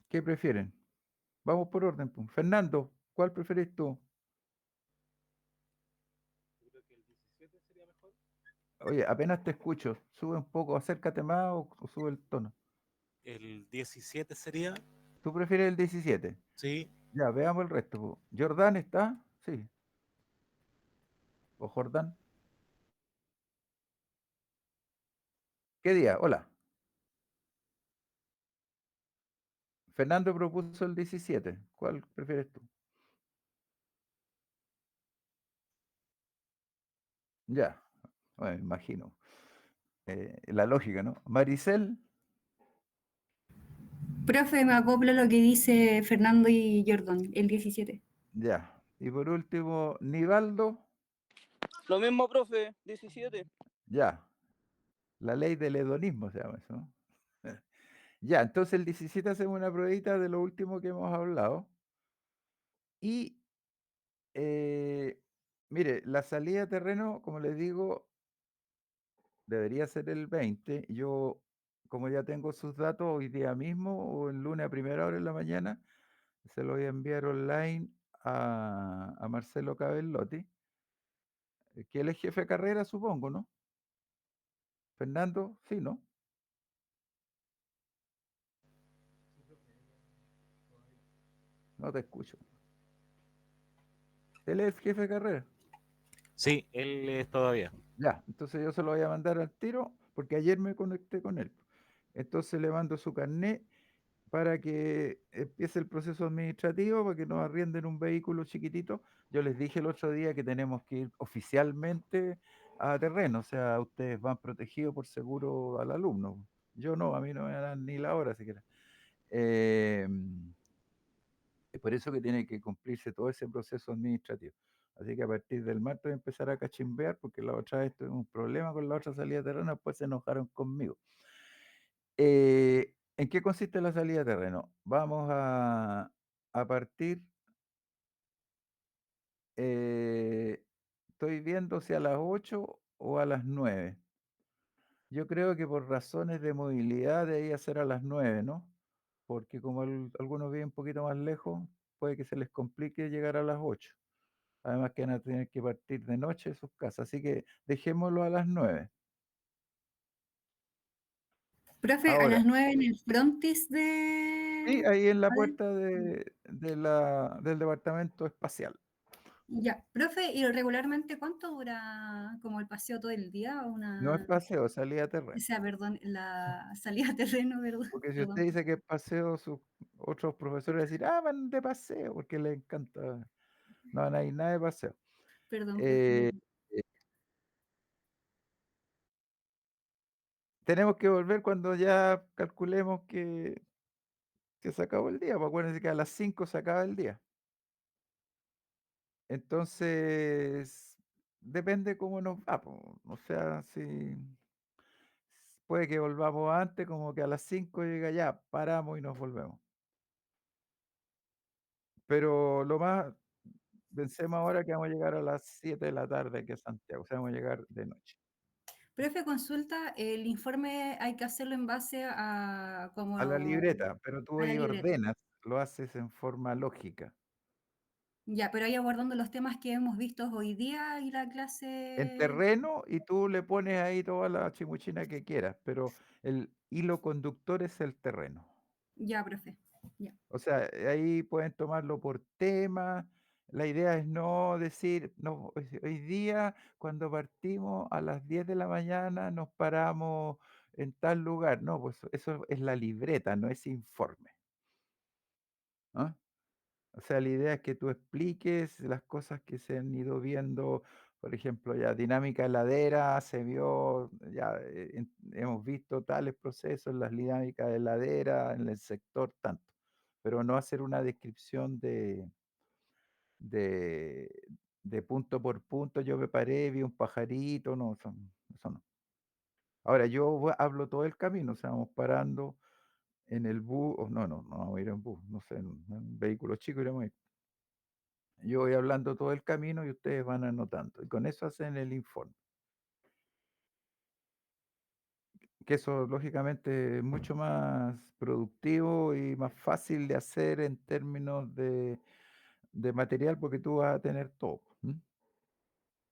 ¿qué prefieren? Vamos por orden, pues. Fernando, ¿cuál prefieres tú? Yo creo que el 17 sería mejor. Oye, apenas te escucho, sube un poco, acércate más o sube el tono. El 17 sería, ¿Tú prefieres el 17? sí, Ya, veamos el resto, po. ¿Jordán está? Sí. ¿O Jordán? ¿Qué día? Hola. Fernando propuso el 17. ¿Cuál prefieres tú? Ya, bueno, me imagino. La lógica, ¿no? Maricel, Profe, me acoplo a lo que dice Fernando y Jordan, el 17. ya. Y por último, Nivaldo, Lo mismo, profe, 17. ya. La ley del hedonismo se llama eso, ¿no? Ya, entonces el 17 hacemos una pruebita de lo último que hemos hablado. Y, mire, la salida de terreno, como les digo, debería ser el 20. Yo, como ya tengo sus datos hoy día mismo o el lunes a primera hora de la mañana, se lo voy a enviar online a Marcelo Cabellotti, que él es jefe de carrera, supongo, ¿no? Fernando, sí, ¿no? No te escucho. Él es jefe de carrera. sí, él es todavía. Ya, entonces yo se lo voy a mandar al tiro porque ayer me conecté con él. Entonces le mando su carnet para que empiece el proceso administrativo, para que nos arrienden un vehículo chiquitito. Yo les dije el otro día que tenemos que ir oficialmente a terreno, o sea, ustedes van protegidos por seguro al alumno. Yo no, a mí no me dan ni la hora siquiera. Es por eso que tiene que cumplirse todo ese proceso administrativo. Así que a partir del martes voy a empezar a cachimbear, porque la otra vez tuve un problema con la otra salida de terreno, después se enojaron conmigo. ¿En qué consiste la salida de terreno? Vamos a partir, estoy viendo si a las 8 o a las 9. Yo creo que por razones de movilidad debería ser a las 9, ¿no? Porque como algunos viven un poquito más lejos, puede que se les complique llegar a las 8. Además que van a tener que partir de noche de sus casas, así que dejémoslo a las 9. Profe, a Ahora, las 9 en el frontis sí, de... ahí en la A ver, puerta del departamento espacial. ya, profe, ¿y regularmente cuánto dura como el paseo todo el día o No es una... paseo, es salida a O terreno. sea, perdón, la salida a terreno, perdón, Porque si usted perdón, dice que es paseo, sus otros profesores van a decir, van de paseo, porque les encanta. No, no hay nada de paseo. perdón, profe, Eh, perdón. eh, tenemos que volver cuando ya calculemos que se acabó el día, pues acuérdense que a las 5 se acaba el día. Entonces, depende cómo nos va, po. O sea, si puede que volvamos antes, como que a las 5 llega ya, paramos y nos volvemos. Pero lo más pensemos ahora que vamos a llegar a las 7 de la tarde aquí a Santiago, o sea, vamos a llegar de noche. Profe, consulta, el informe hay que hacerlo en base a A la como libreta, pero tú a la ahí libreta. ordenas, lo haces en forma lógica. Ya, pero ahí abordando los temas que hemos visto hoy día y la En clase. terreno y tú le pones ahí toda la chimuchina que quieras, pero el hilo conductor es el terreno. Ya, profe. Ya. O sea, ahí pueden tomarlo por tema. La idea es no decir, no, hoy día cuando partimos a las 10 de la mañana nos paramos en tal lugar. No, pues eso es la libreta, no es informe. ¿Ah? O sea, la idea es que tú expliques las cosas que se han ido viendo, por ejemplo, ya dinámica heladera, se vio, ya hemos visto tales procesos en las dinámicas de heladera, en el sector tanto, pero no hacer una descripción de, de punto por punto, yo me paré, vi un pajarito, no, eso no. Ahora, hablo todo el camino, o sea, vamos parando en el bus, o no vamos a ir en bus, no sé, en un vehículo chico iremos a ir. Yo voy hablando todo el camino y ustedes van anotando. Y con eso hacen el informe. Que eso, lógicamente, es mucho más productivo y más fácil de hacer en términos de material porque tú vas a tener todo. ¿M?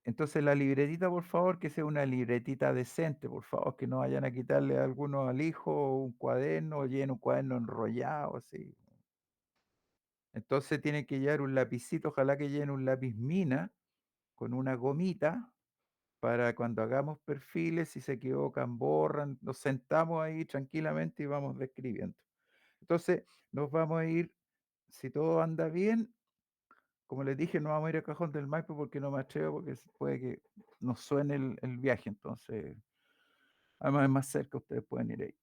Entonces, la libretita, por favor, que sea una libretita decente, por favor, que no vayan a quitarle a alguno al hijo un cuaderno o lleven un cuaderno enrollado, así. Entonces, tienen que llevar un lapicito, ojalá que lleven un lápiz mina con una gomita para cuando hagamos perfiles, si se equivocan, borran, nos sentamos ahí tranquilamente y vamos describiendo. Entonces, nos vamos a ir, si todo anda bien, como les dije, no vamos a ir a Cajón del Maipo porque no me atrevo, porque puede que nos suene el viaje, entonces además es más cerca, ustedes pueden ir ahí.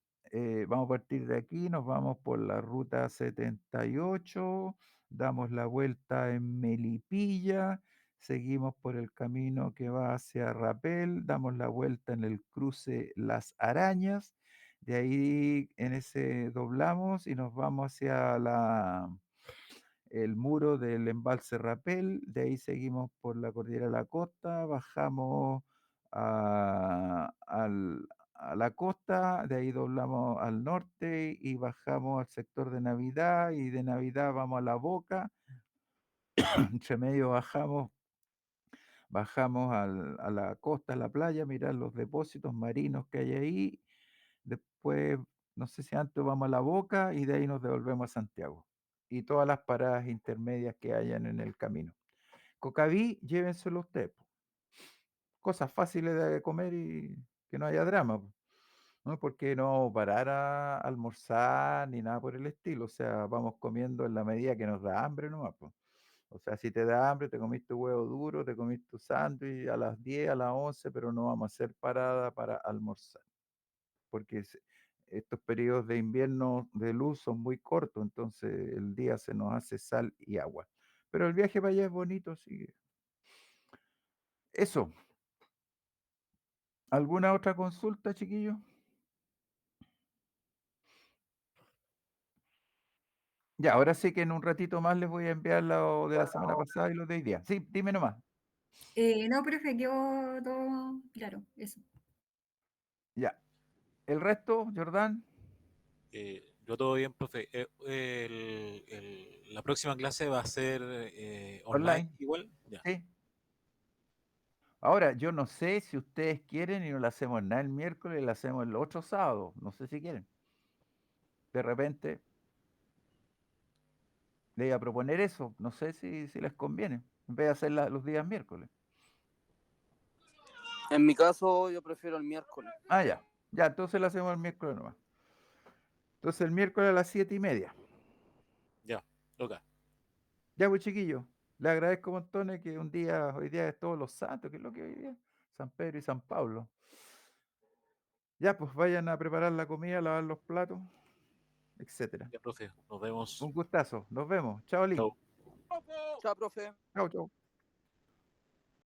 Vamos a partir de aquí, nos vamos por la ruta 78, damos la vuelta en Melipilla, seguimos por el camino que va hacia Rapel, damos la vuelta en el cruce Las Arañas, de ahí en ese doblamos y nos vamos hacia el muro del embalse Rapel, de ahí seguimos por la cordillera de la costa, bajamos a la costa, de ahí doblamos al norte y bajamos al sector de Navidad y de Navidad vamos a La Boca, entre medio bajamos a la costa, a la playa, mirar los depósitos marinos que hay ahí, después, no sé si antes vamos a La Boca y de ahí nos devolvemos a Santiago y todas las paradas intermedias que hayan en el camino. Cocaví, llévenselo usted, po. Cosas fáciles de comer y que no haya drama, po, ¿no? Porque no vamos a parar a almorzar ni nada por el estilo, o sea, vamos comiendo en la medida que nos da hambre nomás, po. O sea, si te da hambre, te comiste huevo duro, te comiste tu sándwich a las 10, a las 11, pero no vamos a hacer parada para almorzar, porque estos periodos de invierno de luz son muy cortos, entonces el día se nos hace sal y agua. Pero el viaje para allá es bonito, así que eso. ¿Alguna otra consulta, chiquillos? Ya, ahora sí que en un ratito más les voy a enviar lo de la semana pasada y lo de hoy día. Sí, dime nomás. No, profe, quedó todo claro, eso. Ya. ¿El resto, Jordán? Yo todo bien, profe. La próxima clase va a ser online Online. igual. Ya, Sí. Ahora, yo no sé si ustedes quieren y no la hacemos nada el miércoles, la hacemos el otro sábado. No sé si quieren. De repente le iba a proponer eso. No sé si les conviene. En vez de hacerla los días miércoles. En mi caso, yo prefiero el miércoles. Ah, ya. Ya, entonces la hacemos el miércoles nomás. Entonces el miércoles a las 7:30. ya, toca. Ya, pues chiquillos, le agradezco montones que hoy día es todos los santos, que es lo que hoy día, San Pedro y San Pablo. Ya, pues vayan a preparar la comida, lavar los platos, etcétera. Ya, profe. Nos vemos. Un gustazo, nos vemos. Chao, Lee. Chau. Chao, profe. Chao, chao.